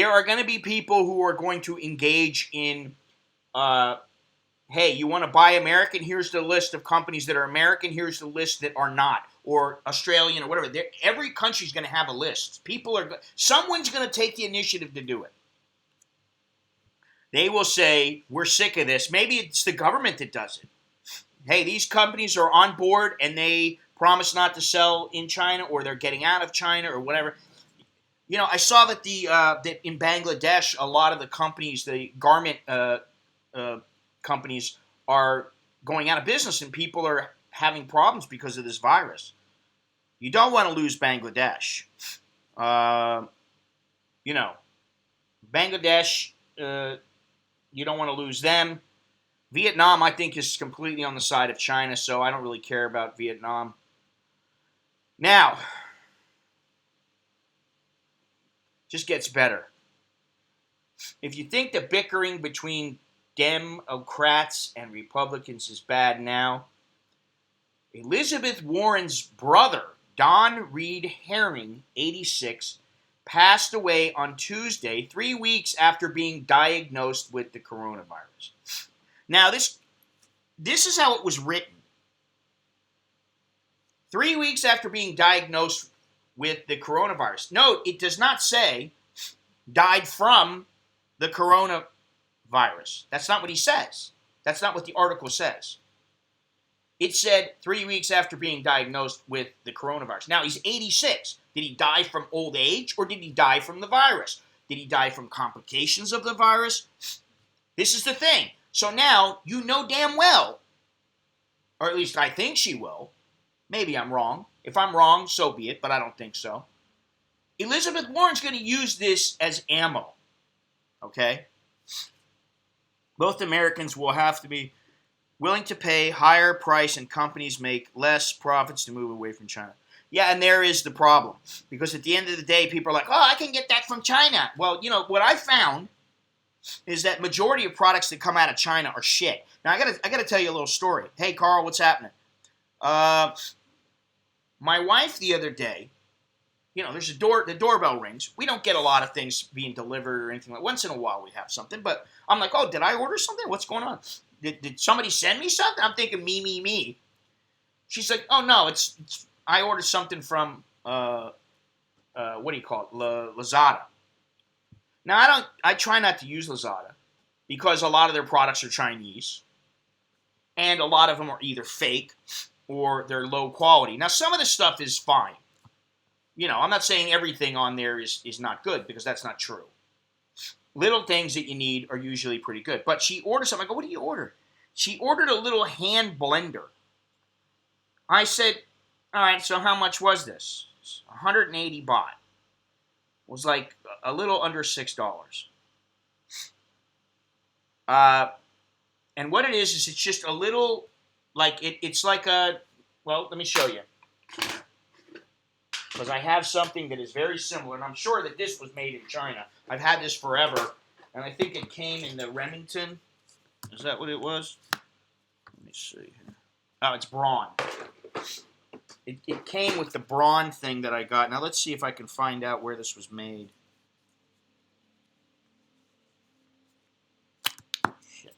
S1: are going to be people who are going to engage in, hey, you want to buy American? Here's the list of companies that are American. Here's the list that are not, or Australian or whatever. Every country's going to have a list. Someone's going to take the initiative to do it. They will say, we're sick of this. Maybe it's the government that does it. Hey, these companies are on board and they promise not to sell in China, or they're getting out of China or whatever. I saw that that in Bangladesh, a lot of the companies, the garment companies, are going out of business and people are having problems because of this virus. You don't want to lose Bangladesh. Bangladesh... you don't want to lose them. Vietnam, I think, is completely on the side of China, so I don't really care about Vietnam. Now, just gets better. If you think the bickering between Democrats and Republicans is bad now, Elizabeth Warren's brother, Don Reed Herring, 86, passed away on Tuesday, 3 weeks after being diagnosed with the coronavirus. Now, this is how it was written. 3 weeks after being diagnosed with the coronavirus. Note, it does not say died from the coronavirus. That's not what he says. That's not what the article says. It said 3 weeks after being diagnosed with the coronavirus. Now, he's 86. Did he die from old age, or did he die from the virus? Did he die from complications of the virus? This is the thing. So now, you know damn well, or at least I think she will. Maybe I'm wrong. If I'm wrong, so be it, but I don't think so. Elizabeth Warren's going to use this as ammo. Okay? Both Americans will have to be willing to pay higher price and companies make less profits to move away from China. Yeah, and there is the problem. Because at the end of the day, people are like, oh, I can get that from China. Well, what I found is that majority of products that come out of China are shit. Now I gotta tell you a little story. Hey Carl, what's happening? My wife the other day, there's the doorbell rings. We don't get a lot of things being delivered or anything like. Once in a while we have something, but I'm like, oh, did I order something? What's going on? Did somebody send me something? I'm thinking me. She's like, oh no, it's I ordered something from what do you call it, Lazada. Now I try not to use Lazada because a lot of their products are Chinese, and a lot of them are either fake or they're low quality. Now some of the stuff is fine. I'm not saying everything on there is not good, because that's not true. Little things that you need are usually pretty good. But she ordered something. I go, what did you order? She ordered a little hand blender. I said, all right, so how much was this? 180 baht. It was like a little under $6. And what it is it's just a little, like, it's like well, let me show you. Because I have something that is very similar, and I'm sure that this was made in China. I've had this forever, and I think it came in the Remington. Is that what it was? Let me see. Oh, it's brawn. It came with the brawn thing that I got. Now let's see if I can find out where this was made. Shit.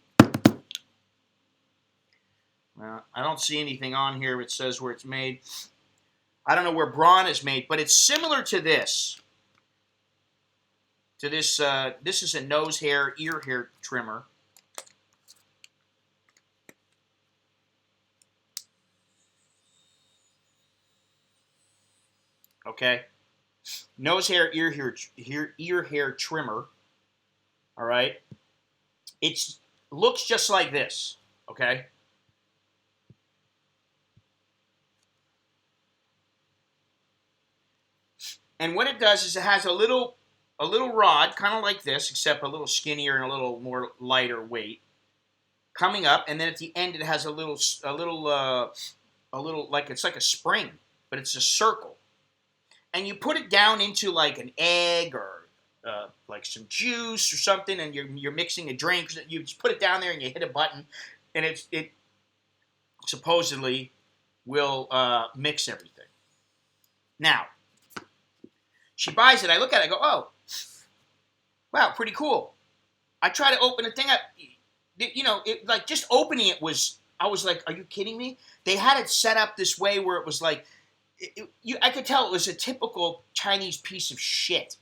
S1: Well, I don't see anything on here that says where it's made. I don't know where brawn is made, but it's similar to this. This is a nose hair, ear hair trimmer. Okay, nose hair, ear hair trimmer. All right, it looks just like this. Okay. And what it does is it has a little rod, kind of like this, except a little skinnier and a little more lighter weight, coming up, and then at the end it has a little like, it's like a spring, but it's a circle, and you put it down into like an egg or like some juice or something, and you're mixing a drink. You just put it down there and you hit a button, and it supposedly will mix everything. Now. She buys it. I look at it. I go, oh, wow, pretty cool. I try to open the thing up. Like just opening it I was like, are you kidding me? They had it set up this way where it was like, I could tell it was a typical Chinese piece of shit.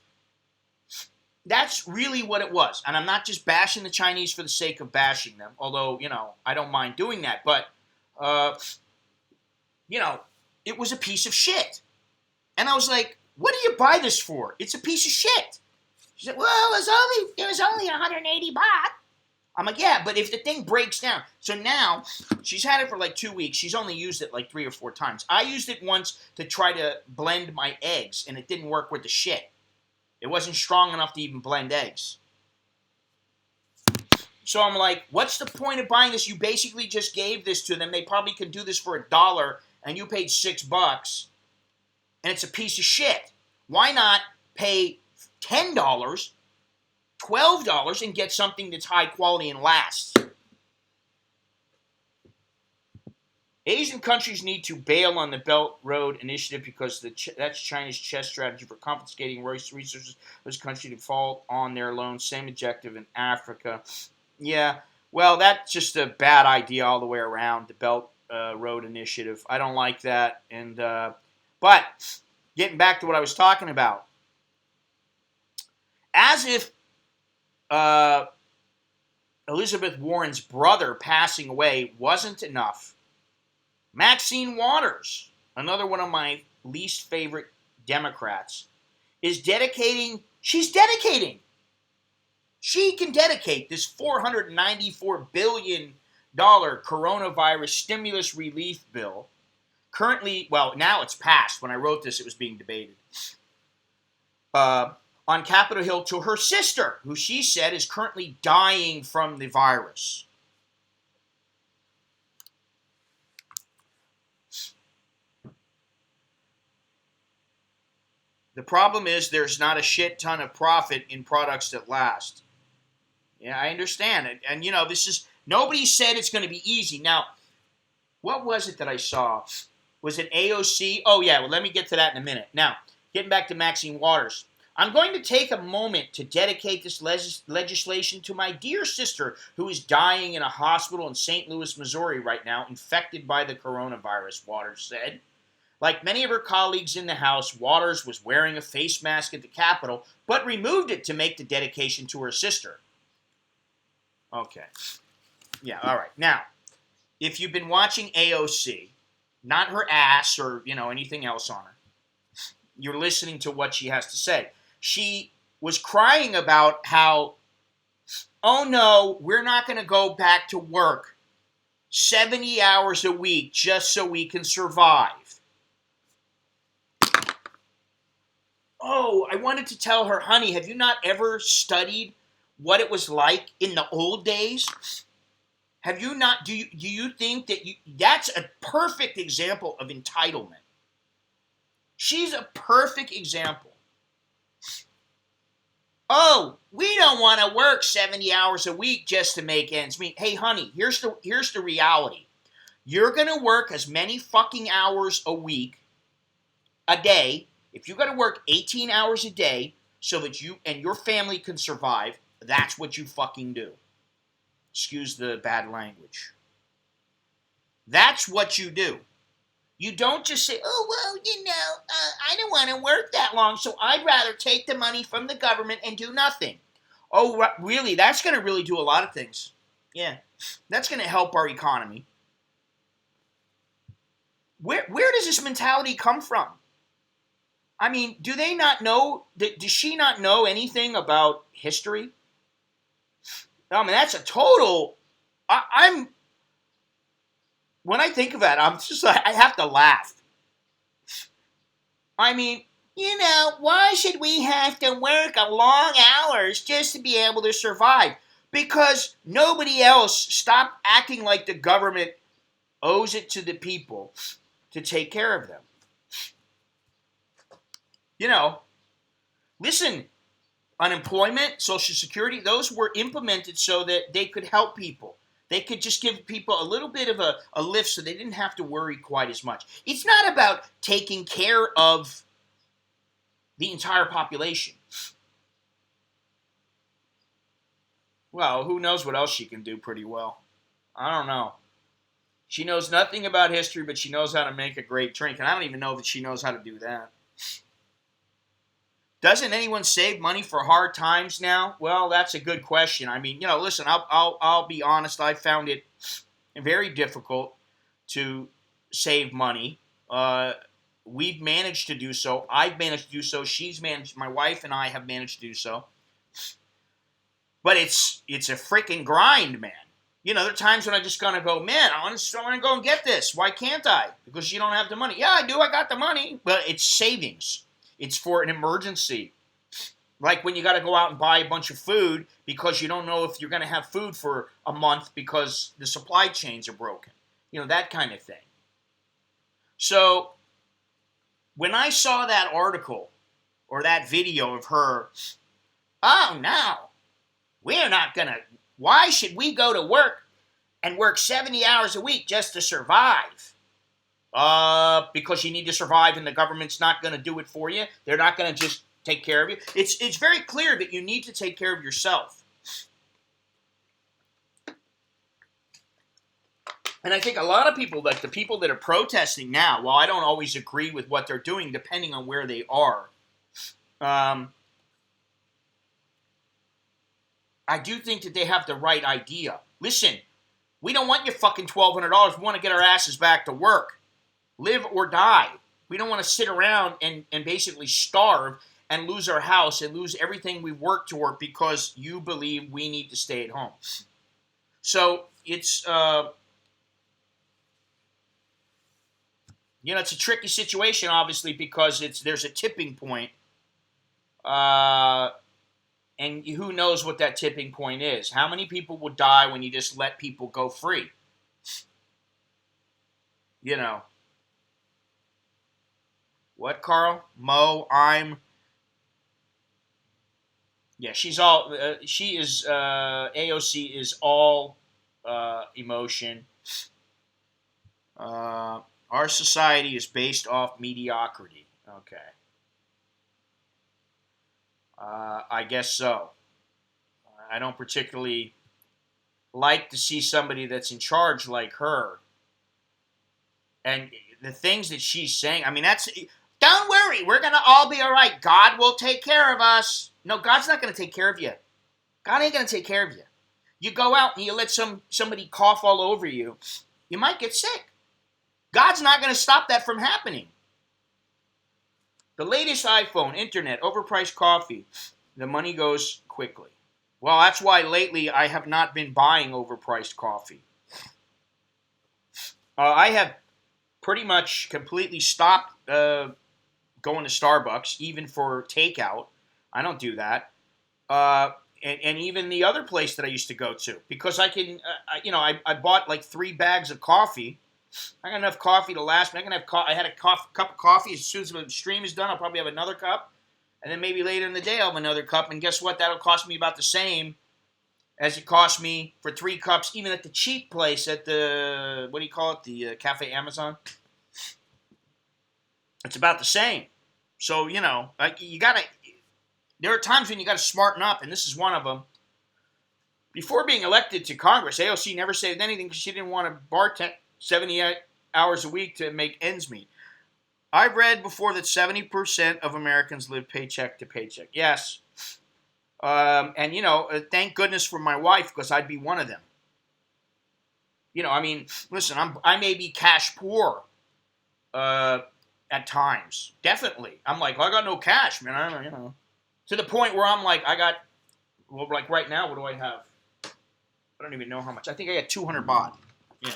S1: That's really what it was. And I'm not just bashing the Chinese for the sake of bashing them, although, I don't mind doing that. But, it was a piece of shit. And I was like, what do you buy this for? It's a piece of shit. She said, well, it was only 180 baht. I'm like, yeah, but if the thing breaks down. So now, she's had it for like 2 weeks. She's only used it like 3 or 4 times. I used it once to try to blend my eggs, and it didn't work with the shit. It wasn't strong enough to even blend eggs. So I'm like, what's the point of buying this? You basically just gave this to them. They probably can do this for $1, and you paid $6. And it's a piece of shit. Why not pay $10, $12, and get something that's high quality and lasts? Asian countries need to bail on the Belt Road Initiative because that's China's chess strategy for confiscating resources of this country to fall on their loan. Same objective in Africa. Yeah, well, that's just a bad idea all the way around, the Belt Road Initiative. I don't like that. And but getting back to what I was talking about, as if Elizabeth Warren's brother passing away wasn't enough, Maxine Waters, another one of my least favorite Democrats, is dedicating. She's dedicating. She can dedicate this $494 billion coronavirus stimulus relief bill. Currently, well, now it's passed. When I wrote this, it was being debated. On Capitol Hill to her sister, who she said is currently dying from the virus. The problem is there's not a shit ton of profit in products that last. Yeah, I understand. And you know, nobody said it's going to be easy. Now, what was it that I saw? Was it AOC? Oh, yeah, well, let me get to that in a minute. Now, getting back to Maxine Waters. I'm going to take a moment to dedicate this legislation to my dear sister who is dying in a hospital in St. Louis, Missouri right now, infected by the coronavirus, Waters said. Like many of her colleagues in the House, Waters was wearing a face mask at the Capitol, but removed it to make the dedication to her sister. Okay. Yeah, all right. Now, if you've been watching AOC, not her ass or, anything else on her, you're listening to what she has to say. She was crying about how, oh no, we're not going to go back to work 70 hours a week just so we can survive. Oh, I wanted to tell her, honey, have you not ever studied what it was like in the old days? Have you not, do you think that that's a perfect example of entitlement. She's a perfect example. Oh, we don't want to work 70 hours a week just to make ends meet. Hey, honey, here's the reality. You're going to work as many fucking hours a week, a day. If you got to work 18 hours a day so that you and your family can survive, that's what you fucking do. Excuse the bad language. That's what you do. You don't just say, oh, well, I don't want to work that long, so I'd rather take the money from the government and do nothing. Oh, really? That's going to really do a lot of things. Yeah, that's going to help our economy. Where does this mentality come from? I mean, do they not know, does she not know anything about history? I mean, that's a total, when I think of that, I'm just like, I have to laugh. I mean, why should we have to work a long hours just to be able to survive? Because nobody else stopped acting like the government owes it to the people to take care of them. Listen, unemployment, Social Security, those were implemented so that they could help people. They could just give people a little bit of a lift so they didn't have to worry quite as much. It's not about taking care of the entire population. Well, who knows what else she can do pretty well. I don't know. She knows nothing about history, but she knows how to make a great drink. And I don't even know that she knows how to do that. Doesn't anyone save money for hard times now? Well, that's a good question. I mean, listen, I'll be honest. I found it very difficult to save money. We've managed to do so. I've managed to do so. She's managed. My wife and I have managed to do so. But it's a freaking grind, man. There are times when I just gonna go, man, I want to go and get this. Why can't I? Because you don't have the money. Yeah, I do. I got the money, but it's savings. It's for an emergency. Like when you got to go out and buy a bunch of food because you don't know if you're going to have food for a month because the supply chains are broken. That kind of thing. So when I saw that article or that video of her, oh no, we're not going to, why should we go to work and work 70 hours a week just to survive? Because you need to survive and the government's not going to do it for you. They're not going to just take care of you. It's very clear that you need to take care of yourself. And I think a lot of people, like the people that are protesting now, while I don't always agree with what they're doing, depending on where they are, I do think that they have the right idea. Listen, we don't want your fucking $1,200. We want to get our asses back to work. Live or die. We don't want to sit around and basically starve and lose our house and lose everything we worked toward because you believe we need to stay at home. So it's, it's a tricky situation, obviously, because there's a tipping point. And who knows what that tipping point is. How many people would die when you just let people go free? What, Carl? Mo, Yeah, she's all. She is. AOC is all emotion. Our society is based off mediocrity. Okay. I guess so. I don't particularly like to see somebody that's in charge like her. And the things that she's saying, I mean, that's. Don't worry, we're going to all be all right. God will take care of us. No, God's not going to take care of you. God ain't going to take care of you. You go out and you let somebody cough all over you, you might get sick. God's not going to stop that from happening. The latest iPhone, internet, overpriced coffee, the money goes quickly. Well, that's why lately I have not been buying overpriced coffee. I have pretty much completely stopped going to Starbucks, even for takeout. I don't do that. And even the other place that I used to go to, because I can, I bought like 3 bags of coffee. I got enough coffee to last me. I had a cup of coffee. As soon as the stream is done, I'll probably have another cup. And then maybe later in the day, I'll have another cup. And guess what? That'll cost me about the same as it cost me for 3 cups, even at the cheap place at the, what do you call it? The Cafe Amazon. It's about the same. So, you got to, there are times when you got to smarten up, and this is one of them. Before being elected to Congress, AOC never saved anything because she didn't want to bartend 78 hours a week to make ends meet. I've read before that 70% of Americans live paycheck to paycheck. Yes. And, thank goodness for my wife, because I'd be one of them. Listen, I may be cash poor at times. Definitely. I'm like, well, I got no cash, man. I don't. To the point where I'm like, like right now, what do I have? I don't even know how much. I think I got 200 baht. Yeah.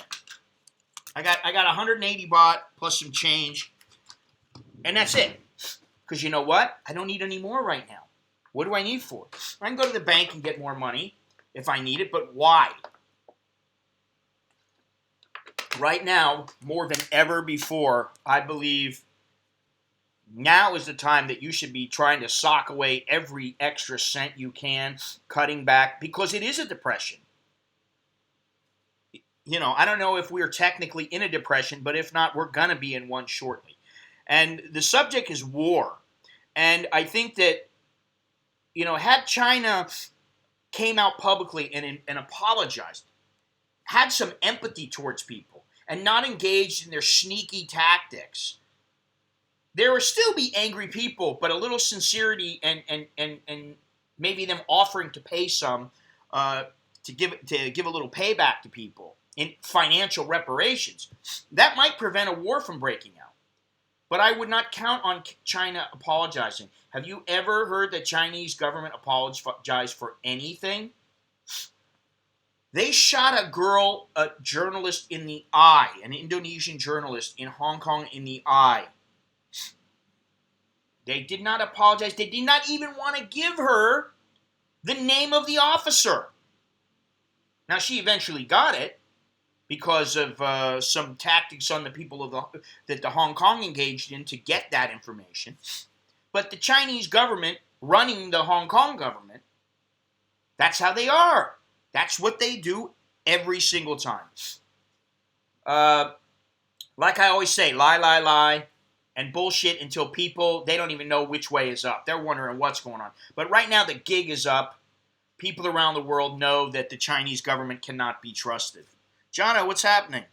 S1: I got 180 baht plus some change. And that's it. Because you know what? I don't need any more right now. What do I need for? I can go to the bank and get more money if I need it, but why? Right now, more than ever before, I believe now is the time that you should be trying to sock away every extra cent you can, cutting back, because it is a depression. I don't know if we're technically in a depression, but if not, we're going to be in one shortly. And the subject is war. And I think that, had China came out publicly and apologized, had some empathy towards people, and not engaged in their sneaky tactics, there would still be angry people, but a little sincerity and maybe them offering to pay some to give a little payback to people in financial reparations. That might prevent a war from breaking out. But I would not count on China apologizing. Have you ever heard the Chinese government apologize for anything? They shot a journalist in the eye, an Indonesian journalist in Hong Kong in the eye. They did not apologize. They did not even want to give her the name of the officer. Now, she eventually got it because of some tactics on the people that the Hong Kong engaged in to get that information. But the Chinese government running the Hong Kong government, that's how they are. That's what they do every single time. Like I always say, lie, and bullshit until people, they don't even know which way is up. They're wondering what's going on. But right now the gig is up. People around the world know that the Chinese government cannot be trusted. Jono, what's happening?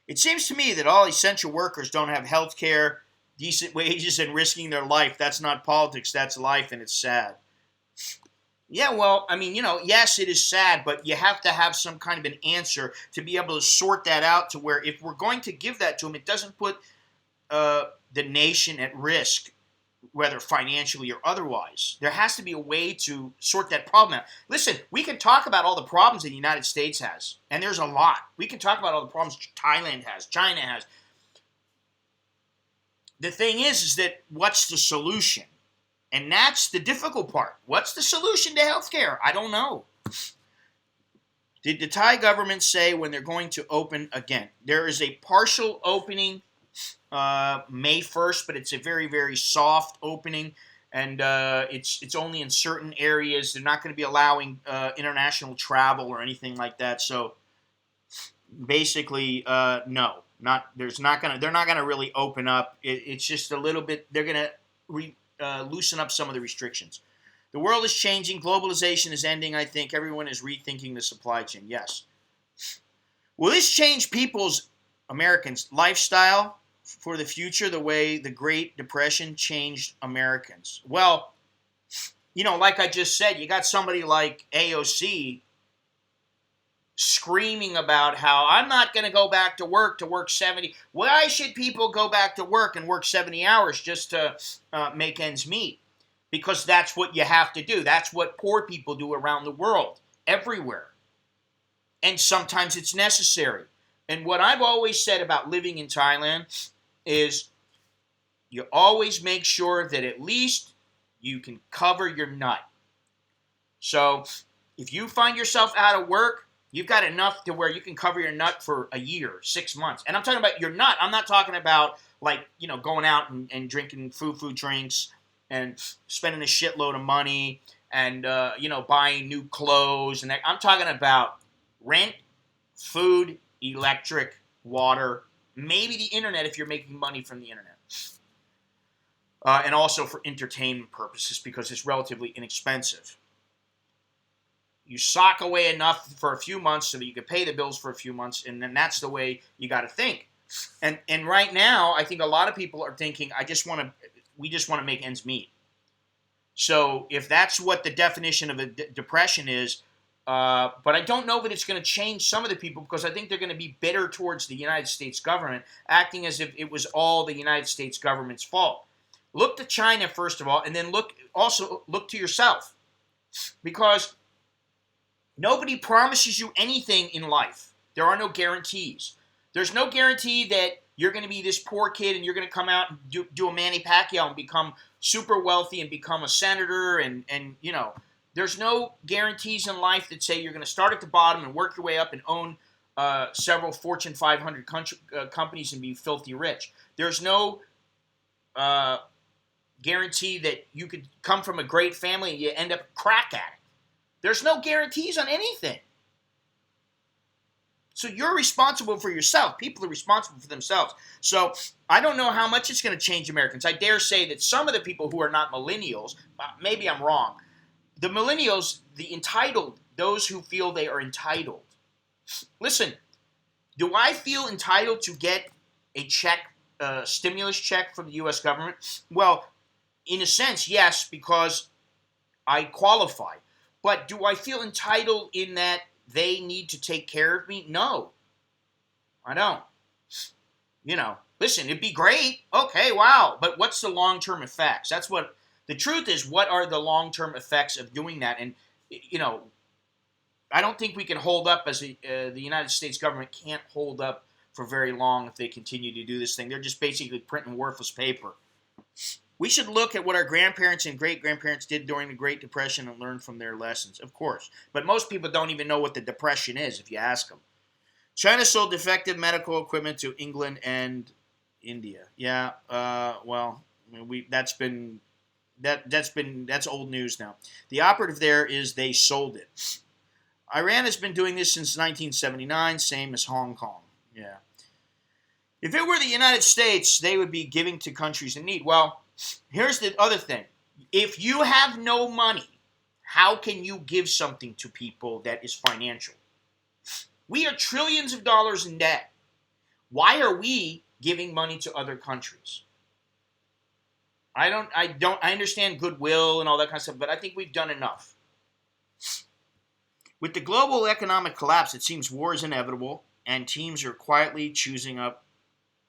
S1: It seems to me that all essential workers don't have health care, decent wages, and risking their life. That's not politics, that's life, and it's sad. Yeah, well, yes, it is sad, but you have to have some kind of an answer to be able to sort that out to where if we're going to give that to them, it doesn't put the nation at risk, whether financially or otherwise. There has to be a way to sort that problem out. Listen, we can talk about all the problems that the United States has, and there's a lot. We can talk about all the problems Thailand has, China has. The thing is that what's the solution? And that's the difficult part. What's the solution to healthcare? I don't know. Did the Thai government say when they're going to open again? There is a partial opening May 1st, but it's a very, very soft opening. and it's only in certain areas. They're not going to be allowing international travel or anything like that. So basically, no, they're not gonna really open up. It's just a little bit. They're gonna loosen up some of the restrictions. The world is changing. Globalization is ending. I think everyone is rethinking the supply chain. Yes. Will this change Americans' lifestyle for the future the way the Great Depression changed Americans? Well, like I just said, you got somebody like AOC screaming about how I'm not going to go back to work 70. Why should people go back to work and work 70 hours just to make ends meet? Because that's what you have to do. That's what poor people do around the world, everywhere. And sometimes it's necessary. And what I've always said about living in Thailand is you always make sure that at least you can cover your nut. So if you find yourself out of work, you've got enough to where you can cover your nut for a year, 6 months. And I'm talking about your nut. I'm not talking about going out and drinking food drinks and spending a shitload of money and, buying new clothes. And I'm talking about rent, food, electric, water, maybe the internet if you're making money from the internet. And also for entertainment purposes because it's relatively inexpensive. You sock away enough for a few months so that you can pay the bills for a few months, and then that's the way you got to think. And right now, I think a lot of people are thinking, we just want to make ends meet. So if that's what the definition of a depression is, but I don't know that it's going to change some of the people because I think they're going to be bitter towards the United States government, acting as if it was all the United States government's fault. Look to China, first of all, and then look to yourself. Because nobody promises you anything in life. There are no guarantees. There's no guarantee that you're going to be this poor kid and you're going to come out and do a Manny Pacquiao and become super wealthy and become a senator and there's no guarantees in life that say you're going to start at the bottom and work your way up and own several Fortune 500 companies and be filthy rich. There's no guarantee that you could come from a great family and you end up a crack addict. There's no guarantees on anything. So you're responsible for yourself. People are responsible for themselves. So I don't know how much it's going to change Americans. I dare say that some of the people who are not millennials, maybe I'm wrong, the millennials, the entitled, those who feel they are entitled. Listen, do I feel entitled to get a stimulus check from the U.S. government? Well, in a sense, yes, because I qualify. But do I feel entitled in that they need to take care of me? No, I don't. Listen, it'd be great. Okay, wow. But what's the long-term effects? That's what the truth is. What are the long-term effects of doing that? And, I don't think we can hold up as the United States government can't hold up for very long if they continue to do this thing. They're just basically printing worthless paper. We should look at what our grandparents and great-grandparents did during the Great Depression and learn from their lessons, of course. But most people don't even know what the Depression is if you ask them. China sold defective medical equipment to England and India. Yeah, that's old news now. The operative there is they sold it. Iran has been doing this since 1979, same as Hong Kong. Yeah. If it were the United States, they would be giving to countries in need. Well, here's the other thing. If you have no money, how can you give something to people that is financial? We are trillions of dollars in debt. Why are we giving money to other countries? I understand goodwill and all that kind of stuff, but I think we've done enough. With the global economic collapse, it seems war is inevitable, and teams are quietly choosing up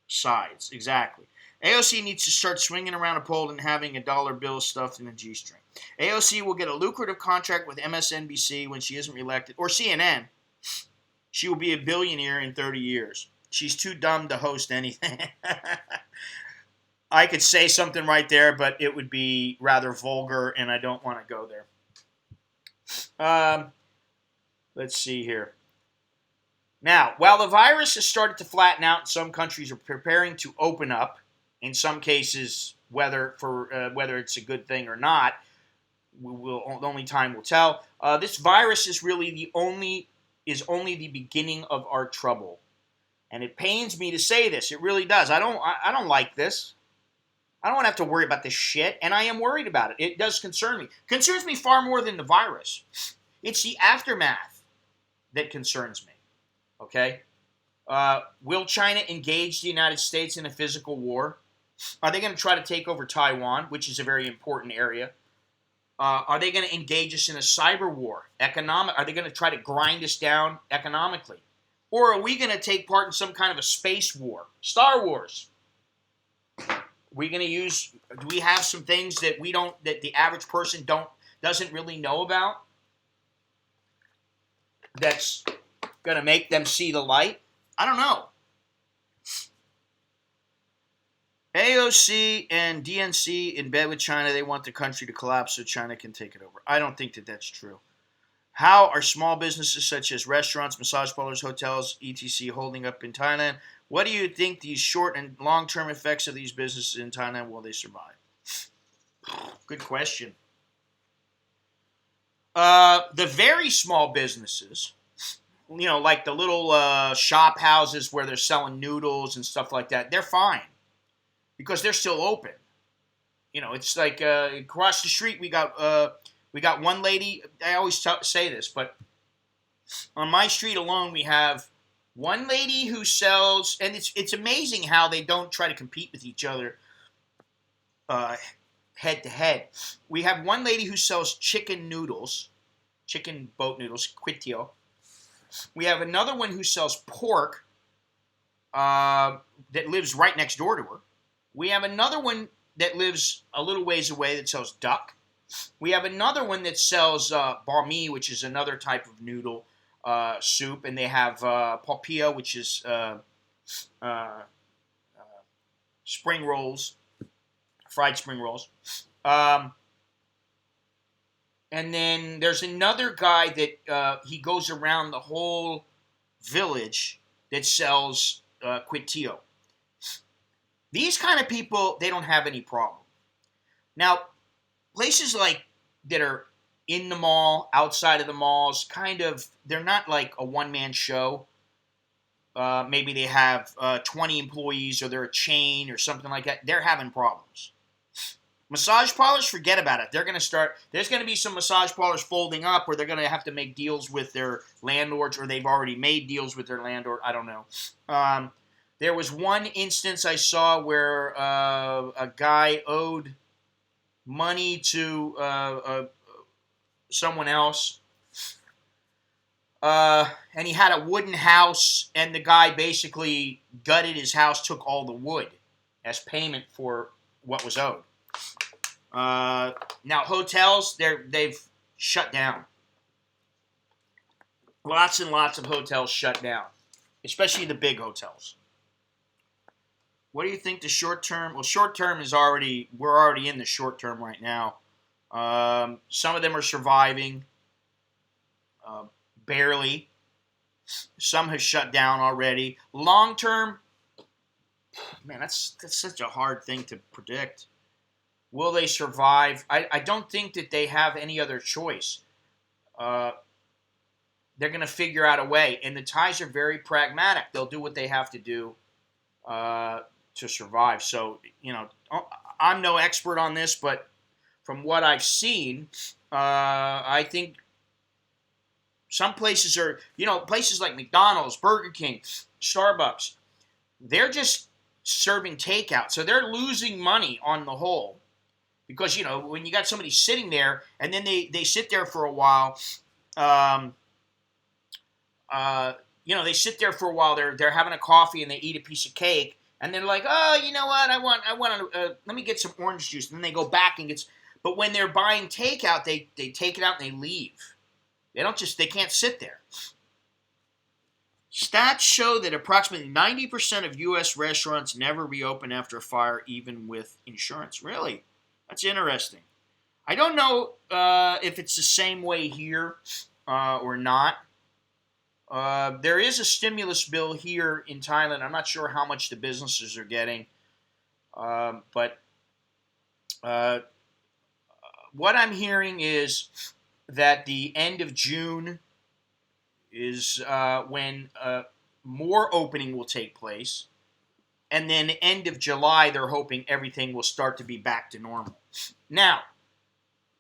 S1: sides. Exactly. AOC needs to start swinging around a pole and having a dollar bill stuffed in a G-string. AOC will get a lucrative contract with MSNBC when she isn't reelected, or CNN. She will be a billionaire in 30 years. She's too dumb to host anything. I could say something right there, but it would be rather vulgar, and I don't want to go there. Let's see here. Now, while the virus has started to flatten out, some countries are preparing to open up. In some cases, whether it's a good thing or not. Only time will tell. This virus is really only the beginning of our trouble, and it pains me to say this. It really does. I don't like this. I don't want to have to worry about this shit, and I am worried about it. It does concern me. It concerns me far more than the virus. It's the aftermath that concerns me. Okay? Will China engage the United States in a physical war? Are they going to try to take over Taiwan, which is a very important area? Are they going to engage us in a cyber war? Are they going to try to grind us down economically? Or are we going to take part in some kind of a space war? Star Wars. Do we have some things that that the average person doesn't really know about? That's going to make them see the light? I don't know. AOC and DNC in bed with China. They want the country to collapse so China can take it over. I don't think that that's true. How are small businesses such as restaurants, massage parlors, hotels, etc. holding up in Thailand? What do you think these short and long-term effects of these businesses in Thailand? Will they survive? Good question. The very small businesses, like the little shop houses where they're selling noodles and stuff like that, they're fine because they're still open. It's like across the street we got one lady. I always say this, but on my street alone we have one lady who sells, and it's amazing how they don't try to compete with each other head to head. We have one lady who sells chicken boat noodles, kway. We have another one who sells pork that lives right next door to her. We have another one that lives a little ways away that sells duck. We have another one that sells banh mi, which is another type of noodle soup, and they have palpia, which is spring rolls, fried spring rolls. And then there's another guy that he goes around the whole village that sells kway. These kind of people, they don't have any problem. Now, places like that are in the mall, outside of the malls, they're not like a one-man show. Maybe they have 20 employees or they're a chain or something like that. They're having problems. Massage parlors, forget about it. There's going to be some massage parlors folding up, or they're going to have to make deals with their landlords, or they've already made deals with their landlord. I don't know. There was one instance I saw where a guy owed money to someone else, and he had a wooden house, and the guy basically gutted his house, took all the wood as payment for what was owed. Now hotels, they've shut down. Lots and lots of hotels shut down, especially the big hotels. What do you think the short term? Well, short term we're already in the short term right now. Some of them are surviving, barely. Some have shut down already. Long term, man, that's such a hard thing to predict. Will they survive? I don't think that they have any other choice. They're going to figure out a way. And the Thais are very pragmatic. They'll do what they have to do to survive. So, I'm no expert on this, but from what I've seen, I think some places are, places like McDonald's, Burger King, Starbucks, they're just serving takeout. So they're losing money on the whole. Because, when you got somebody sitting there and then they sit there for a while, they sit there for a while, they're having a coffee and they eat a piece of cake and they're like, oh, you know what, I want let me get some orange juice. And then they go back and but when they're buying takeout, they take it out and they leave. They can't sit there. Stats show that approximately 90% of U.S. restaurants never reopen after a fire, even with insurance. Really? That's interesting. I don't know if it's the same way here or not. There is a stimulus bill here in Thailand. I'm not sure how much the businesses are getting. But Uh, what I'm hearing is that the end of June is when more opening will take place. And then end of July, they're hoping everything will start to be back to normal. Now,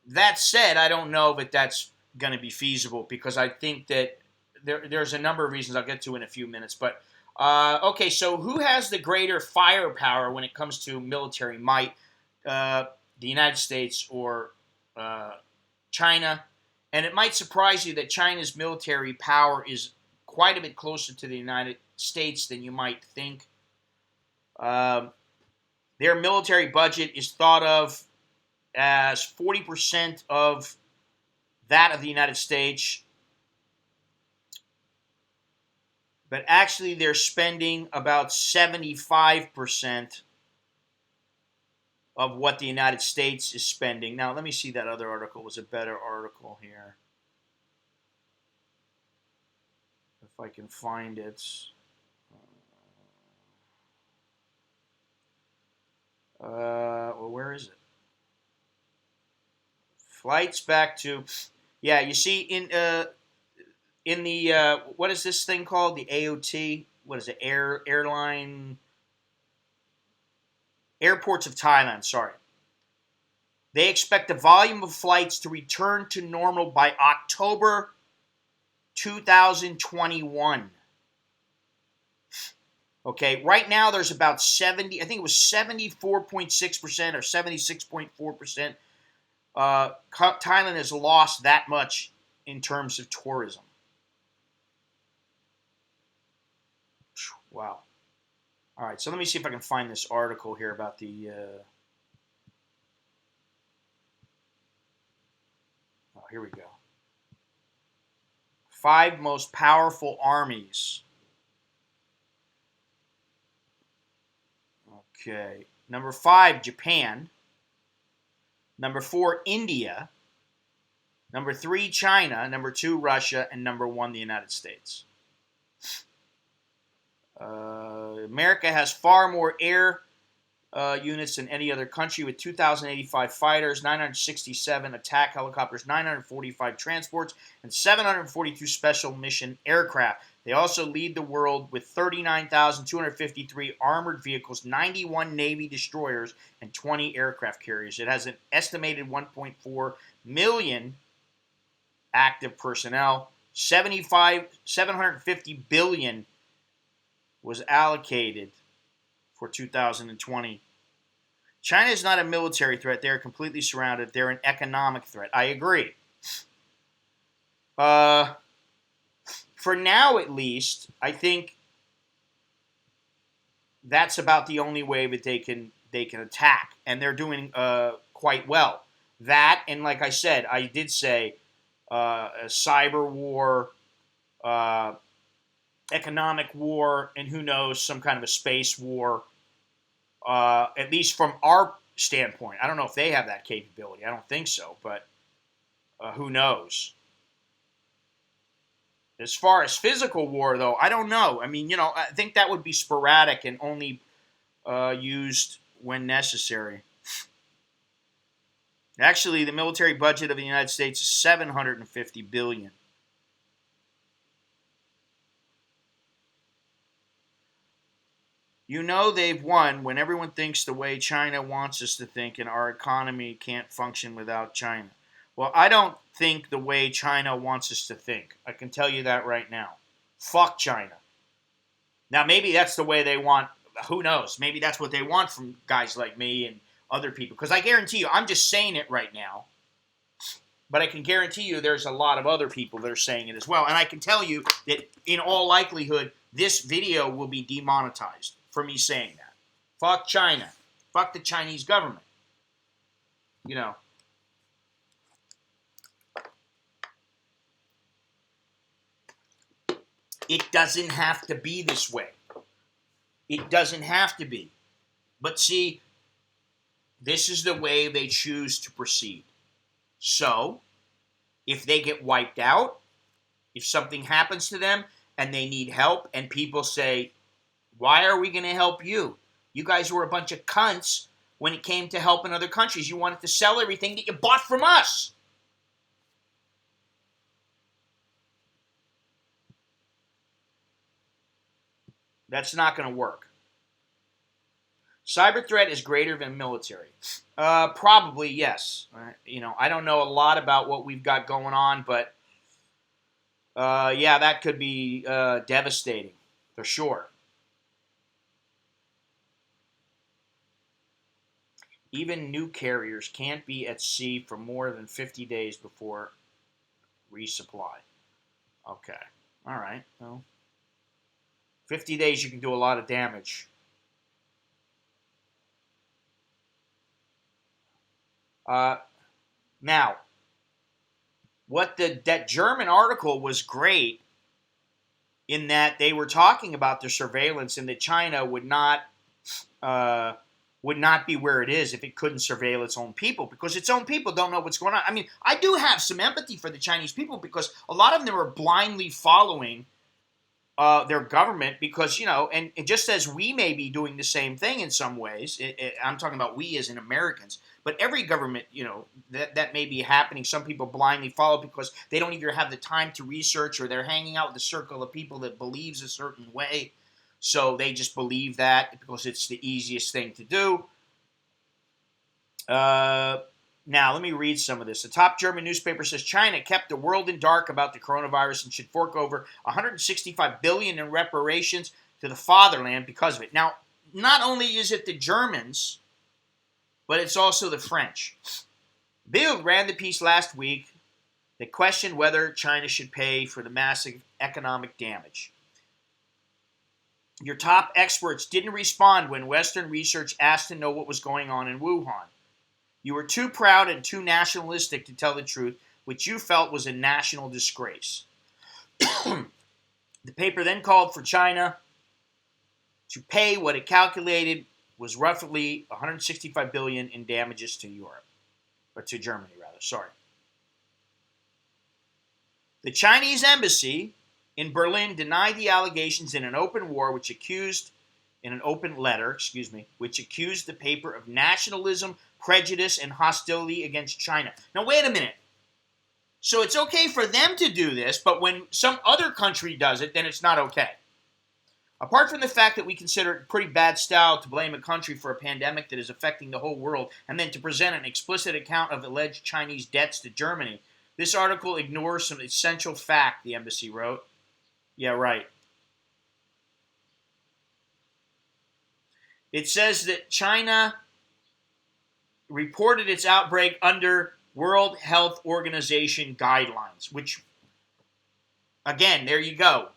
S1: that said, I don't know that that's going to be feasible because I think that there's a number of reasons I'll get to in a few minutes. But, okay, so who has the greater firepower when it comes to military might? The United States or China? And it might surprise you that China's military power is quite a bit closer to the United States than you might think. Their military budget is thought of as 40% of that of the United States. But actually, they're spending about 75% of what the United States is spending. Now, let me see that other article. It was a better article here. If I can find it. Well, where is it? Flights back to, yeah. You see in the what is this thing called? The AOT. What is it? Airline airports of Thailand. Sorry. They expect the volume of flights to return to normal by October 2021. Okay, right now there's about 70, I think it was 74.6% or 76.4%. Thailand has lost that much in terms of tourism. Wow. All right, so let me see if I can find this article here about the... oh, here we go. 5 most powerful armies. Okay. Number 5, Japan. Number 4, India. Number 3, China. Number 2, Russia. And number 1, the United States. America has far more air units than any other country with 2,085 fighters, 967 attack helicopters, 945 transports, and 742 special mission aircraft. They also lead the world with 39,253 armored vehicles, 91 Navy destroyers, and 20 aircraft carriers. It has an estimated 1.4 million active personnel. 750 billion was allocated for 2020. China is not a military threat. They're completely surrounded. They're an economic threat. I agree. For now, at least, I think that's about the only way that they can attack, and they're doing quite well. That, and like I said, I did say a cyber war, economic war, and who knows, some kind of a space war, at least from our standpoint. I don't know if they have that capability. I don't think so, but who knows? As far as physical war, though, I don't know. I mean, I think that would be sporadic and only used when necessary. Actually, the military budget of the United States is $750 billion. They've won when everyone thinks the way China wants us to think and our economy can't function without China. Well, I don't think the way China wants us to think. I can tell you that right now. Fuck China. Now, maybe that's the way they want. Who knows? Maybe that's what they want from guys like me and other people. Because I guarantee you, I'm just saying it right now. But I can guarantee you there's a lot of other people that are saying it as well. And I can tell you that in all likelihood, this video will be demonetized for me saying that. Fuck China. Fuck the Chinese government. It doesn't have to be this way. It doesn't have to be. But see, this is the way they choose to proceed. So, if they get wiped out, if something happens to them and they need help and people say, why are we going to help you? You guys were a bunch of cunts when it came to helping other countries. You wanted to sell everything that you bought from us. That's not going to work. Cyber threat is greater than military. Probably, yes. I don't know a lot about what we've got going on, but yeah, that could be devastating, for sure. Even new carriers can't be at sea for more than 50 days before resupply. Okay. All right. Well, 50 days you can do a lot of damage. Now, that German article was great in that they were talking about the surveillance and that China would not be where it is if it couldn't surveil its own people, because its own people don't know what's going on. I mean, I do have some empathy for the Chinese people because a lot of them are blindly following their government because, and just as we may be doing the same thing in some ways, I'm talking about we as in Americans, but every government, that may be happening. Some people blindly follow because they don't either have the time to research or they're hanging out with a circle of people that believes a certain way. So they just believe that because it's the easiest thing to do. Now, let me read some of this. The top German newspaper says China kept the world in dark about the coronavirus and should fork over $165 billion in reparations to the fatherland because of it. Now, not only is it the Germans, but it's also the French. Bild ran the piece last week that questioned whether China should pay for the massive economic damage. Your top experts didn't respond when Western research asked to know what was going on in Wuhan. You were too proud and too nationalistic to tell the truth, which you felt was a national disgrace. The paper then called for China to pay what it calculated was roughly $165 billion in damages to Europe, or to Germany rather. Sorry. The Chinese embassy in Berlin denied the allegations in an open letter, which accused the paper of nationalism, prejudice, and hostility against China. Now, wait a minute. So it's okay for them to do this, but when some other country does it, then it's not okay. Apart from the fact that we consider it pretty bad style to blame a country for a pandemic that is affecting the whole world and then to present an explicit account of alleged Chinese debts to Germany, this article ignores some essential fact, the embassy wrote. Yeah, right. It says that China reported its outbreak under World Health Organization guidelines, which, again, there you go.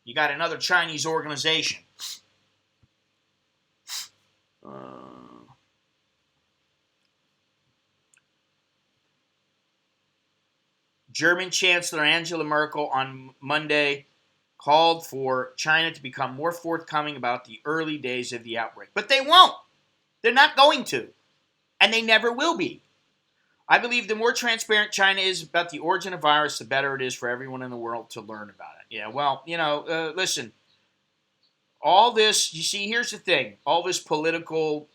S1: You got another Chinese organization. German Chancellor Angela Merkel on Monday called for China to become more forthcoming about the early days of the outbreak. But they won't. They're not going to. And they never will be. I believe the more transparent China is about the origin of virus, the better it is for everyone in the world to learn about it. Yeah, well, listen. All this, you see, here's the thing. All this political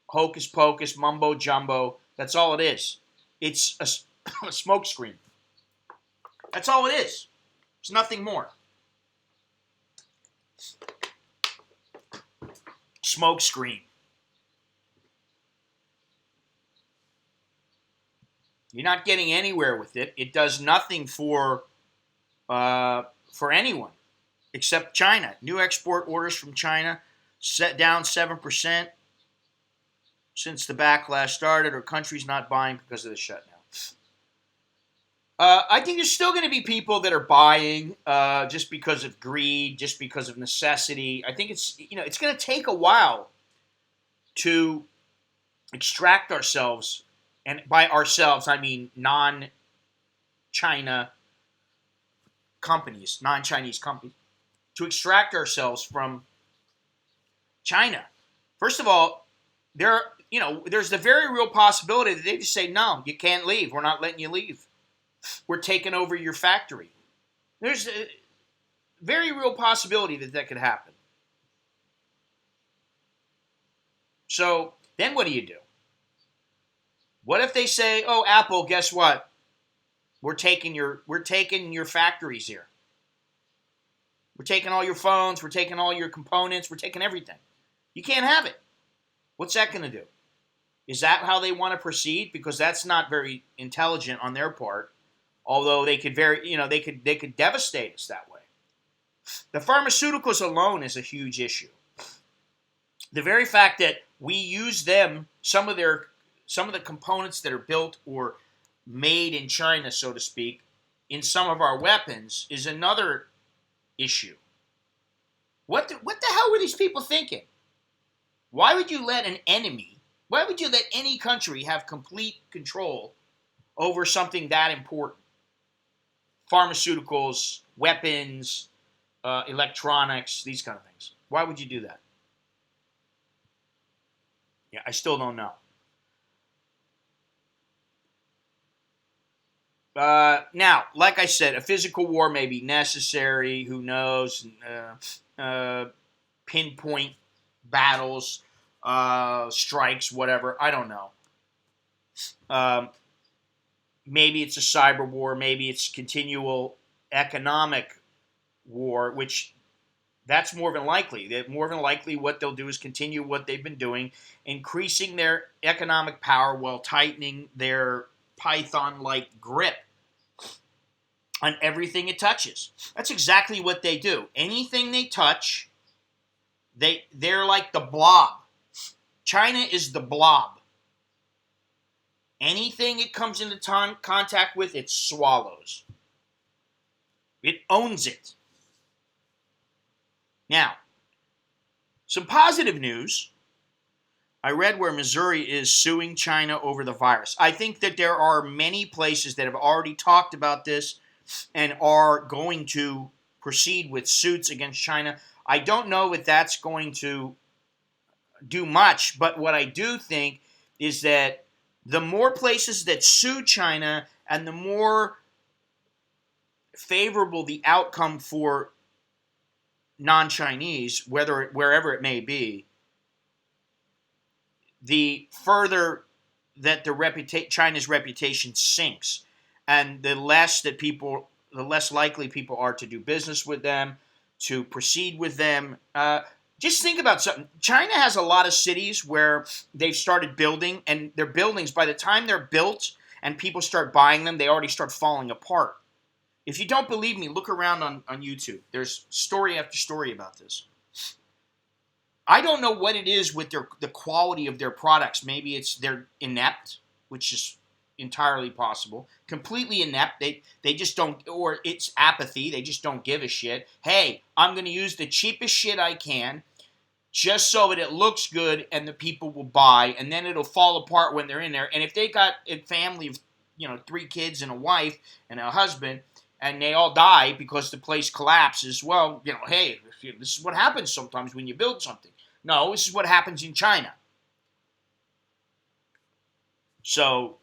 S1: hocus pocus, mumbo jumbo, that's all it is. It's a smoke screen. That's all it is. It's nothing more. Smoke screen. You're not getting anywhere with it. It does nothing for anyone except China. New export orders from China set down 7% since the backlash started, or countries not buying because of the shutdown. I think there's still going to be people that are buying just because of greed, just because of necessity. I think it's going to take a while to extract ourselves, and by ourselves I mean non-China companies, non-Chinese companies, to extract ourselves from China. First of all, there's the very real possibility that they just say, no, you can't leave. We're not letting you leave. We're taking over your factory. There's a very real possibility that could happen. So then what do you do? What if they say, "Oh, Apple, guess what? We're taking your factories here. We're taking all your phones, we're taking all your components, we're taking everything. You can't have it." What's that going to do? Is that how they want to proceed? Because that's not very intelligent on their part. Although they could they could devastate us that way. The pharmaceuticals alone is a huge issue. The very fact that we use them, some of the components that are built or made in China, so to speak, in some of our weapons is another issue. What the hell were these people thinking? Why would you let why would you let any country have complete control over something that important? Pharmaceuticals, weapons, electronics, these kind of things. Why would you do that? Yeah, I still don't know. Now, like I said, a physical war may be necessary. Who knows? Pinpoint battles, strikes, whatever. I don't know. Um, maybe it's a cyber war. Maybe it's continual economic war, which that's more than likely. More than likely, what they'll do is continue what they've been doing, increasing their economic power while tightening their python-like grip on everything it touches. That's exactly what they do. Anything they touch, they're like the blob. China is the blob. Anything it comes into contact with, it swallows. It owns it. Now, some positive news. I read where Missouri is suing China over the virus. I think that there are many places that have already talked about this and are going to proceed with suits against China. I don't know if that's going to do much, but what I do think is that the more places that sue China and the more favorable the outcome for non-Chinese, wherever it may be, the further that China's reputation sinks, and the less likely people are to do business with them, to proceed with them. Just think about something. China has a lot of cities where they've started building, and their buildings, by the time they're built and people start buying them, they already start falling apart. If you don't believe me, look around on YouTube. There's story after story about this. I don't know what it is with the quality of their products. Maybe they're inept, which is entirely possible. Completely inept. They just don't, or it's apathy. They just don't give a shit. Hey, I'm going to use the cheapest shit I can just so that it looks good and the people will buy, and then it'll fall apart when they're in there. And if they got a family of 3 kids and a wife and a husband, and they all die because the place collapses, well, hey, this is what happens sometimes when you build something. No, this is what happens in China. So,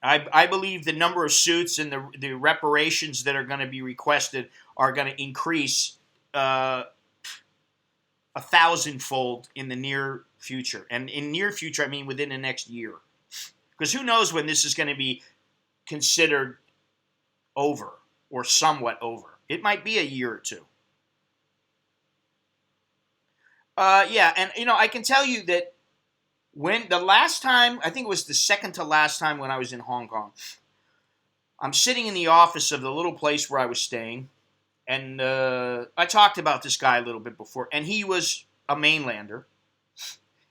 S1: I believe the number of suits and the reparations that are going to be requested are going to increase 1,000-fold in the near future. And in near future, I mean within the next year. Because who knows when this is going to be considered over or somewhat over. It might be a year or two. Yeah, and I can tell you that when the last time, I think it was the second to last time when I was in Hong Kong, I'm sitting in the office of the little place where I was staying, and I talked about this guy a little bit before, and he was a mainlander,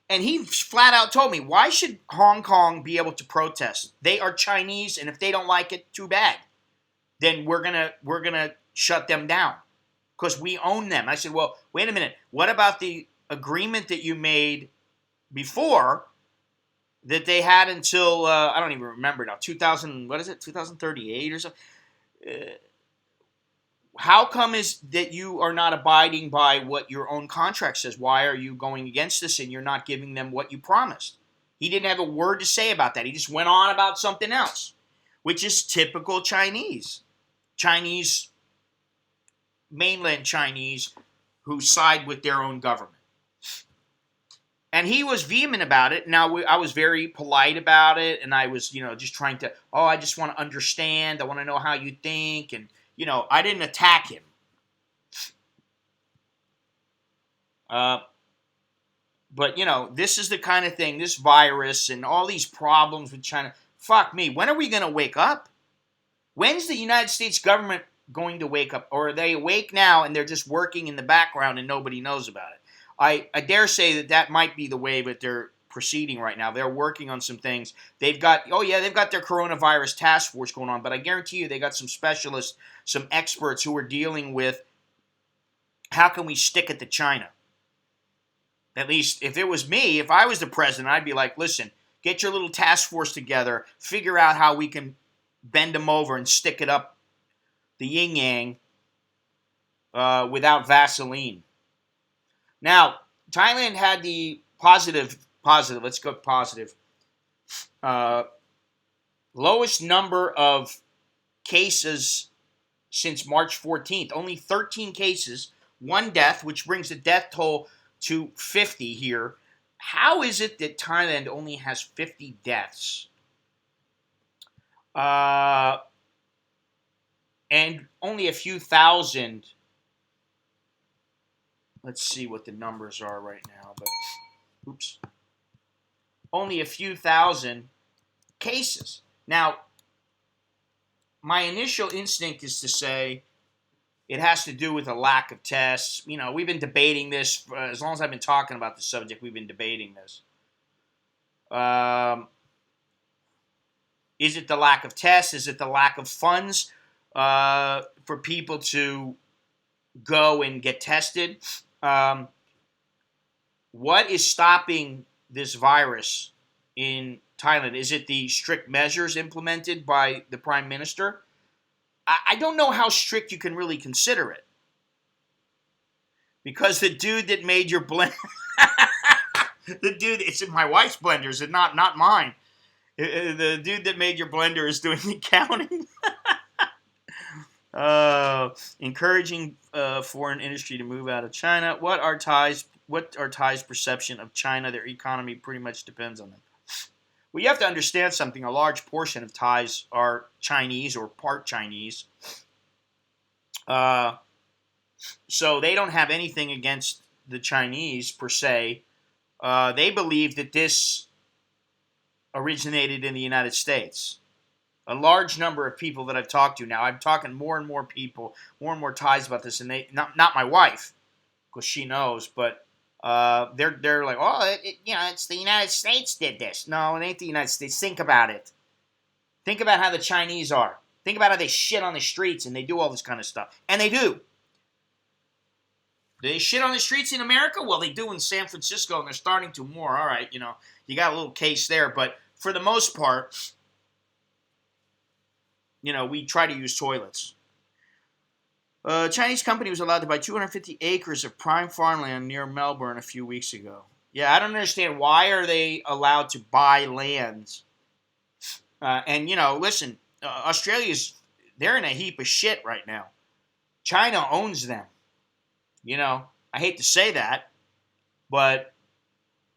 S1: and he flat out told me, why should Hong Kong be able to protest? They are Chinese, and if they don't like it, too bad. Then we're gonna shut them down because we own them. I said, well, wait a minute. What about the agreement that you made before that they had until I don't even remember now, 2038 or something? How come is that you are not abiding by what your own contract says? Why are you going against this and you're not giving them what you promised? He didn't have a word to say about that. He just went on about something else, which is typical Chinese, mainland Chinese who side with their own government. And he was vehement about it. Now, I was very polite about it, and I was, just trying to, I just want to understand. I want to know how you think. And, I didn't attack him. But, this is the kind of thing, this virus and all these problems with China. Fuck me. When are we going to wake up? When's the United States government going to wake up? Or are they awake now and they're just working in the background and nobody knows about it? I dare say that might be the way that they're proceeding right now. They're working on some things. They've got their coronavirus task force going on, but I guarantee you they got some specialists, some experts who are dealing with how can we stick it to China. At least if it was me, if I was the president, I'd be like, listen, get your little task force together, figure out how we can bend them over and stick it up the yin-yang without Vaseline. Now, Thailand had the positive, let's go positive, lowest number of cases since March 14th. Only 13 cases, 1 death, which brings the death toll to 50 here. How is it that Thailand only has 50 deaths? And only a few thousand. Let's see what the numbers are right now. But oops. Only a few thousand cases. Now, my initial instinct is to say it has to do with a lack of tests. We've been debating this for, as long as I've been talking about the subject. We've been debating this. Is it the lack of tests? Is it the lack of funds for people to go and get tested? What is stopping this virus in Thailand? Is it the strict measures implemented by the Prime Minister? I don't know how strict you can really consider it. Because the dude that made your blender... it's in my wife's blenders, and not mine. The dude that made your blender is doing the counting. Encouraging foreign industry to move out of China. What are Thai's perception of China? Their economy pretty much depends on them. Well, you have to understand something. A large portion of Thais are Chinese or part Chinese. So they don't have anything against the Chinese per se. They believe that this originated in the United States. A large number of people that I've talked to now, I'm talking more and more people, more and more Thais about this, and they not my wife, because she knows, but they're like, it's the United States did this. No, it ain't the United States. Think about it. Think about how the Chinese are. Think about how they shit on the streets and they do all this kind of stuff, and they do. Do they shit on the streets in America? Well, they do in San Francisco, and they're starting to more. All right, you got a little case there, but for the most part, we try to use toilets. A Chinese company was allowed to buy 250 acres of prime farmland near Melbourne a few weeks ago. Yeah, I don't understand. Why are they allowed to buy lands? Listen, they're in a heap of shit right now. China owns them. I hate to say that, but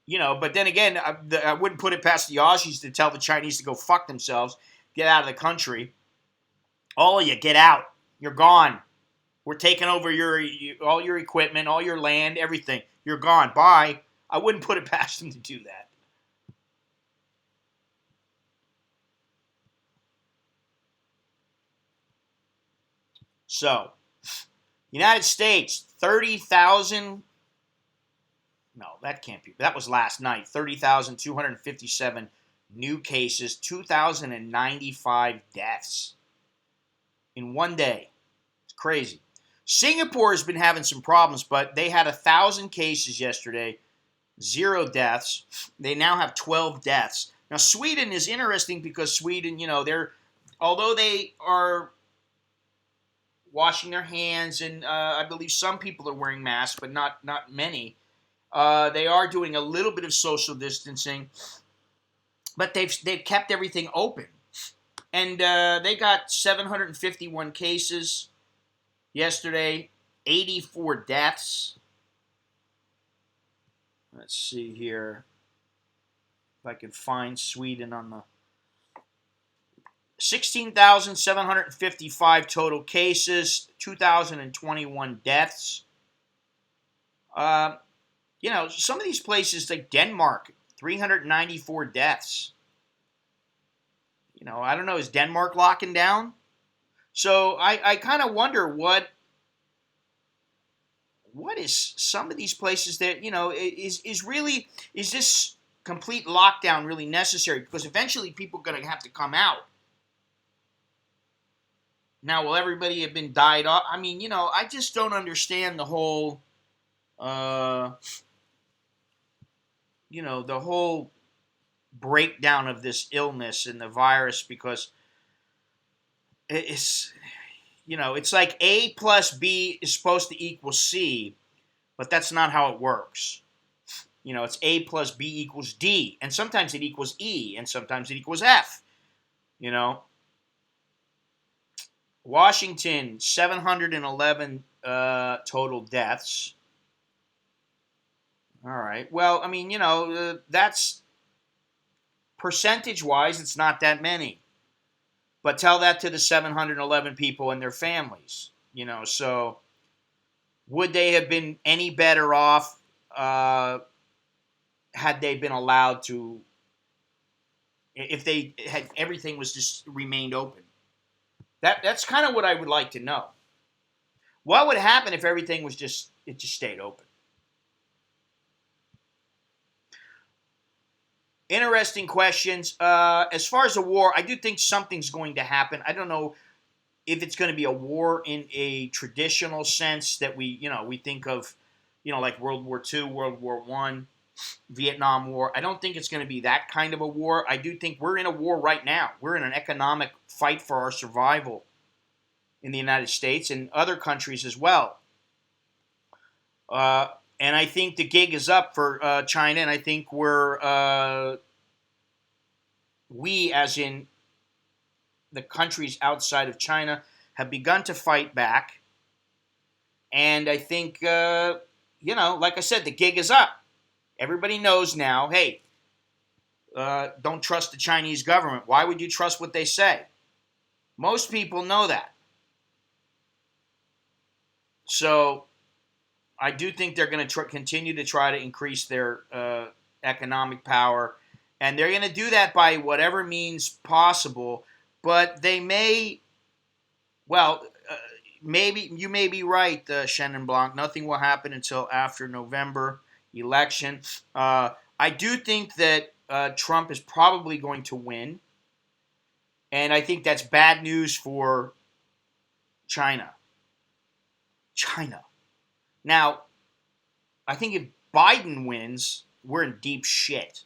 S1: then again, I wouldn't put it past the Aussies to tell the Chinese to go fuck themselves, get out of the country. All of you, get out. You're gone. We're taking over all your equipment, all your land, everything. You're gone. Bye. I wouldn't put it past them to do that. So, United States, 30,000. No, that can't be. That was last night. 30,257 new cases, 2,095 deaths in one day. It's crazy. Singapore has been having some problems, but they had 1,000 cases yesterday, 0 deaths. They now have 12 deaths. Now, Sweden is interesting because Sweden, although they are washing their hands, and I believe some people are wearing masks, but not many. They are doing a little bit of social distancing, but they've kept everything open. And they got 751 cases yesterday, 84 deaths. Let's see here if I can find Sweden on the 16,755 total cases, 2,021 deaths. Some of these places like Denmark, 394 deaths. I don't know, is Denmark locking down? So I kind of wonder what is some of these places that, is this complete lockdown really necessary? Because eventually people are going to have to come out. Now, will everybody have been died off? I mean, I just don't understand the whole, the whole breakdown of this illness and the virus, because it's, it's like A plus B is supposed to equal C, but that's not how it works. It's A plus B equals D, and sometimes it equals E, and sometimes it equals F. Washington, 711 total deaths. All right. Well, I mean, that's percentage-wise, it's not that many. But tell that to the 711 people and their families. So would they have been any better off had they been allowed to, if they had, everything was just remained open? That's kind of what I would like to know. What would happen if everything was just stayed open? Interesting questions. As far as a war, I do think something's going to happen. I don't know if it's going to be a war in a traditional sense that we think of, like World War II, World War I, Vietnam War. I don't think it's going to be that kind of a war. I do think we're in a war right now. We're in an economic fight for our survival in the United States and other countries as well. And I think the gig is up for China, and I think we, as in the countries outside of China, have begun to fight back. And I think, like I said, the gig is up. Everybody knows now, hey, don't trust the Chinese government. Why would you trust what they say? Most people know that. So I do think they're going to continue to try to increase their economic power. And they're going to do that by whatever means possible. But they may, maybe you may be right, Shannon Blanc. Nothing will happen until after November election. I do think that Trump is probably going to win. And I think that's bad news for China. Now, I think if Biden wins, we're in deep shit.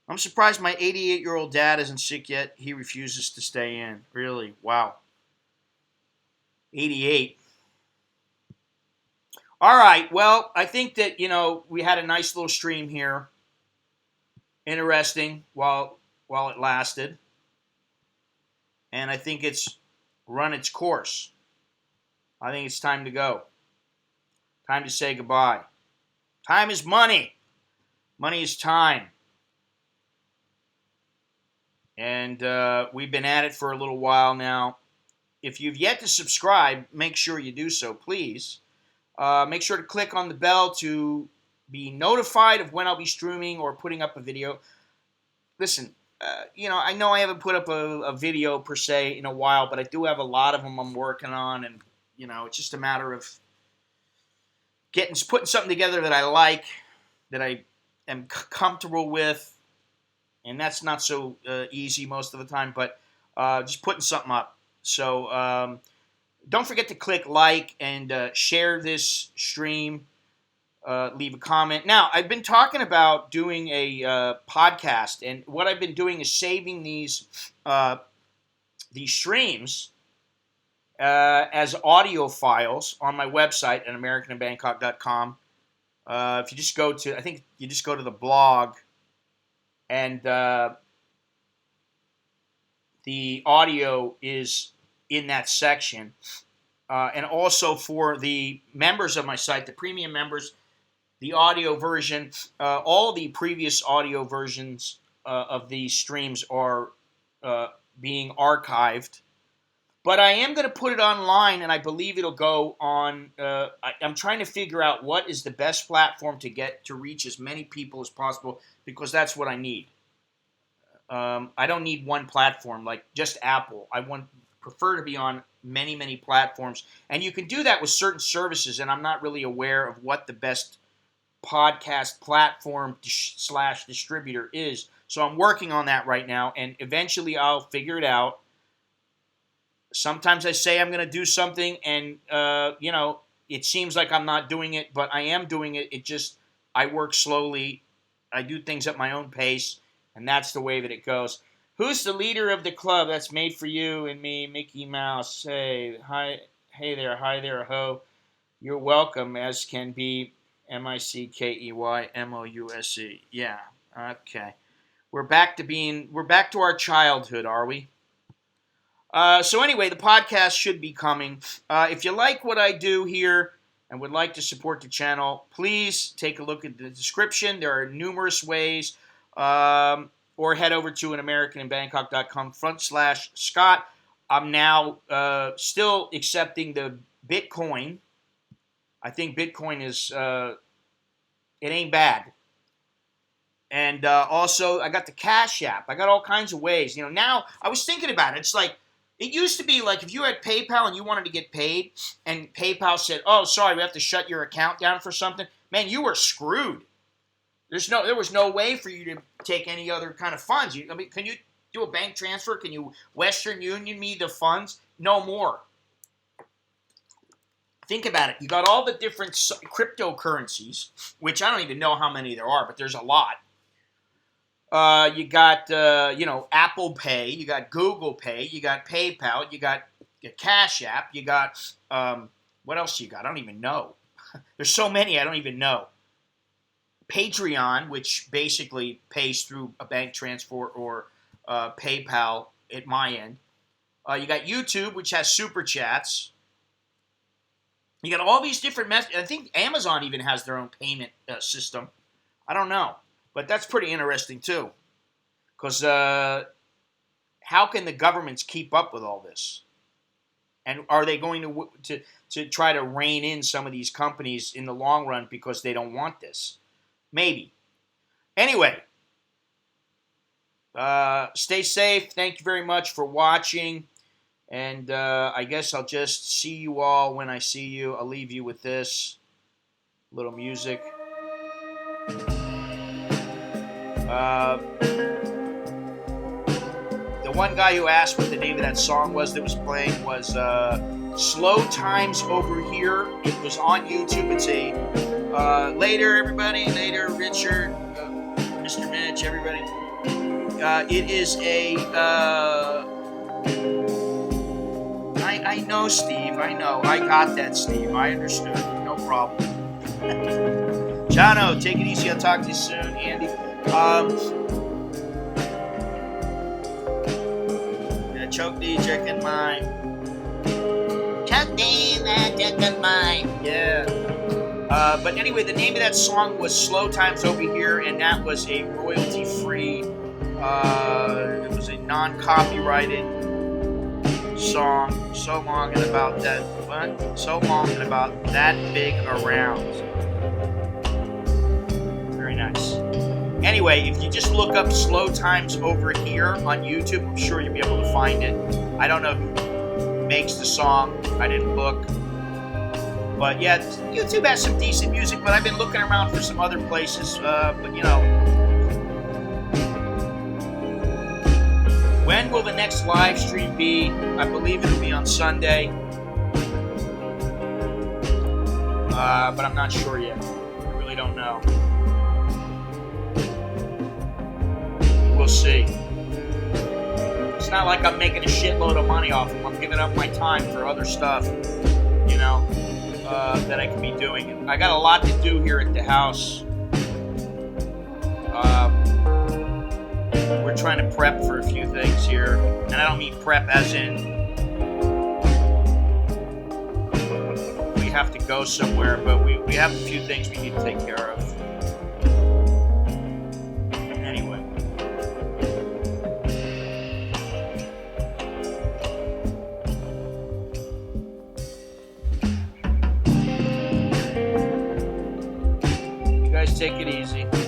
S1: I'm surprised my 88-year-old dad isn't sick yet. He refuses to stay in. Really? Wow. 88. All right. Well, I think that, we had a nice little stream here. Interesting while it lasted. And I think it's run its course. I think it's time to go. Time to say goodbye. Time is money. Money is time. And we've been at it for a little while now. If you've yet to subscribe, make sure you do so, please. Make sure to click on the bell to be notified of when I'll be streaming or putting up a video. Listen, I know I haven't put up a video per se in a while, but I do have a lot of them I'm working on, and it's just a matter of putting something together that I like, that I am comfortable with, and that's not so easy most of the time, but just putting something up. So don't forget to click like and share this stream. Leave a comment. Now, I've been talking about doing a podcast, and what I've been doing is saving these streams as audio files on my website at americaninbangkok.com. If you just go to, I think you just go to the blog, and the audio is in that section. And also for the members of my site, the premium members, the audio version, all the previous audio versions of these streams are being archived. But I am going to put it online, and I believe it'll go on. I'm trying to figure out what is the best platform to reach as many people as possible, because that's what I need. I don't need one platform like just Apple. I prefer to be on many, many platforms, and you can do that with certain services. And I'm not really aware of what the best podcast platform / distributor is. So I'm working on that right now, and eventually I'll figure it out. Sometimes I say I'm going to do something, and, it seems like I'm not doing it, but I am doing it. I work slowly. I do things at my own pace, and that's the way that it goes. Who's the leader of the club? That's made for you and me, Mickey Mouse. Hey, hi there, ho. You're welcome, as can be, MICKEYMOUSE. Yeah, okay. We're back to our childhood, are we? So anyway, the podcast should be coming. If you like what I do here and would like to support the channel, please take a look at the description. There are numerous ways. Or head over to anamericaninbangkok.com/Scott. I'm now still accepting the Bitcoin. I think Bitcoin is, it ain't bad. And also, I got the CASHAPP. I got all kinds of ways. Now, I was thinking about it. It's like, it used to be like if you had PayPal and you wanted to get paid, and PayPal said, "Oh, sorry, we have to shut your account down for something." Man, you were screwed. There was no way for you to take any other kind of funds. Can you do a bank transfer? Can you Western Union me the funds? No more. Think about it. You got all the different cryptocurrencies, which I don't even know how many there are, but there's a lot. You got, Apple Pay, you got Google Pay, you got PayPal, you got Cash App, you got, what else you got? I don't even know. There's so many, I don't even know. Patreon, which basically pays through a bank transfer or PayPal at my end. You got YouTube, which has super chats. You got all these different methods. I think Amazon even has their own payment system. I don't know. But that's pretty interesting, too. Because how can the governments keep up with all this? And are they going to try to rein in some of these companies in the long run because they don't want this? Maybe. Anyway, stay safe. Thank you very much for watching. And I guess I'll just see you all when I see you. I'll leave you with this little music. The one guy who asked what the name of that song was that was playing was Slow Times Over Here. It was on YouTube. It's a later, everybody. Later, Richard, Mr. Mitch, everybody. It is a... I know, Steve. I know. I got that, Steve. I understood. No problem. Jono, take it easy. I'll talk to you soon. Andy. Choke the chicken mine. Choke the chicken mine. Yeah. But anyway, the name of that song was Slow Times Over Here, and that was a royalty-free, it was a non-copyrighted song. So long and about that, what? So long and about that big around. Very nice. Anyway, if you just look up Slow Times Over Here on YouTube, I'm sure you'll be able to find it. I don't know who makes the song. I didn't look. But yeah, YouTube has some decent music, but I've been looking around for some other places. But you know. When will the next live stream be? I believe it'll be on Sunday. But I'm not sure yet. I really don't know. We'll see. It's not like I'm making a shitload of money off them. I'm giving up my time for other stuff, you know, that I can be doing. I got a lot to do here at the house. We're trying to prep for a few things here. And I don't mean prep as in we have to go somewhere, but we have a few things we need to take care of. Anyway. You guys take it easy.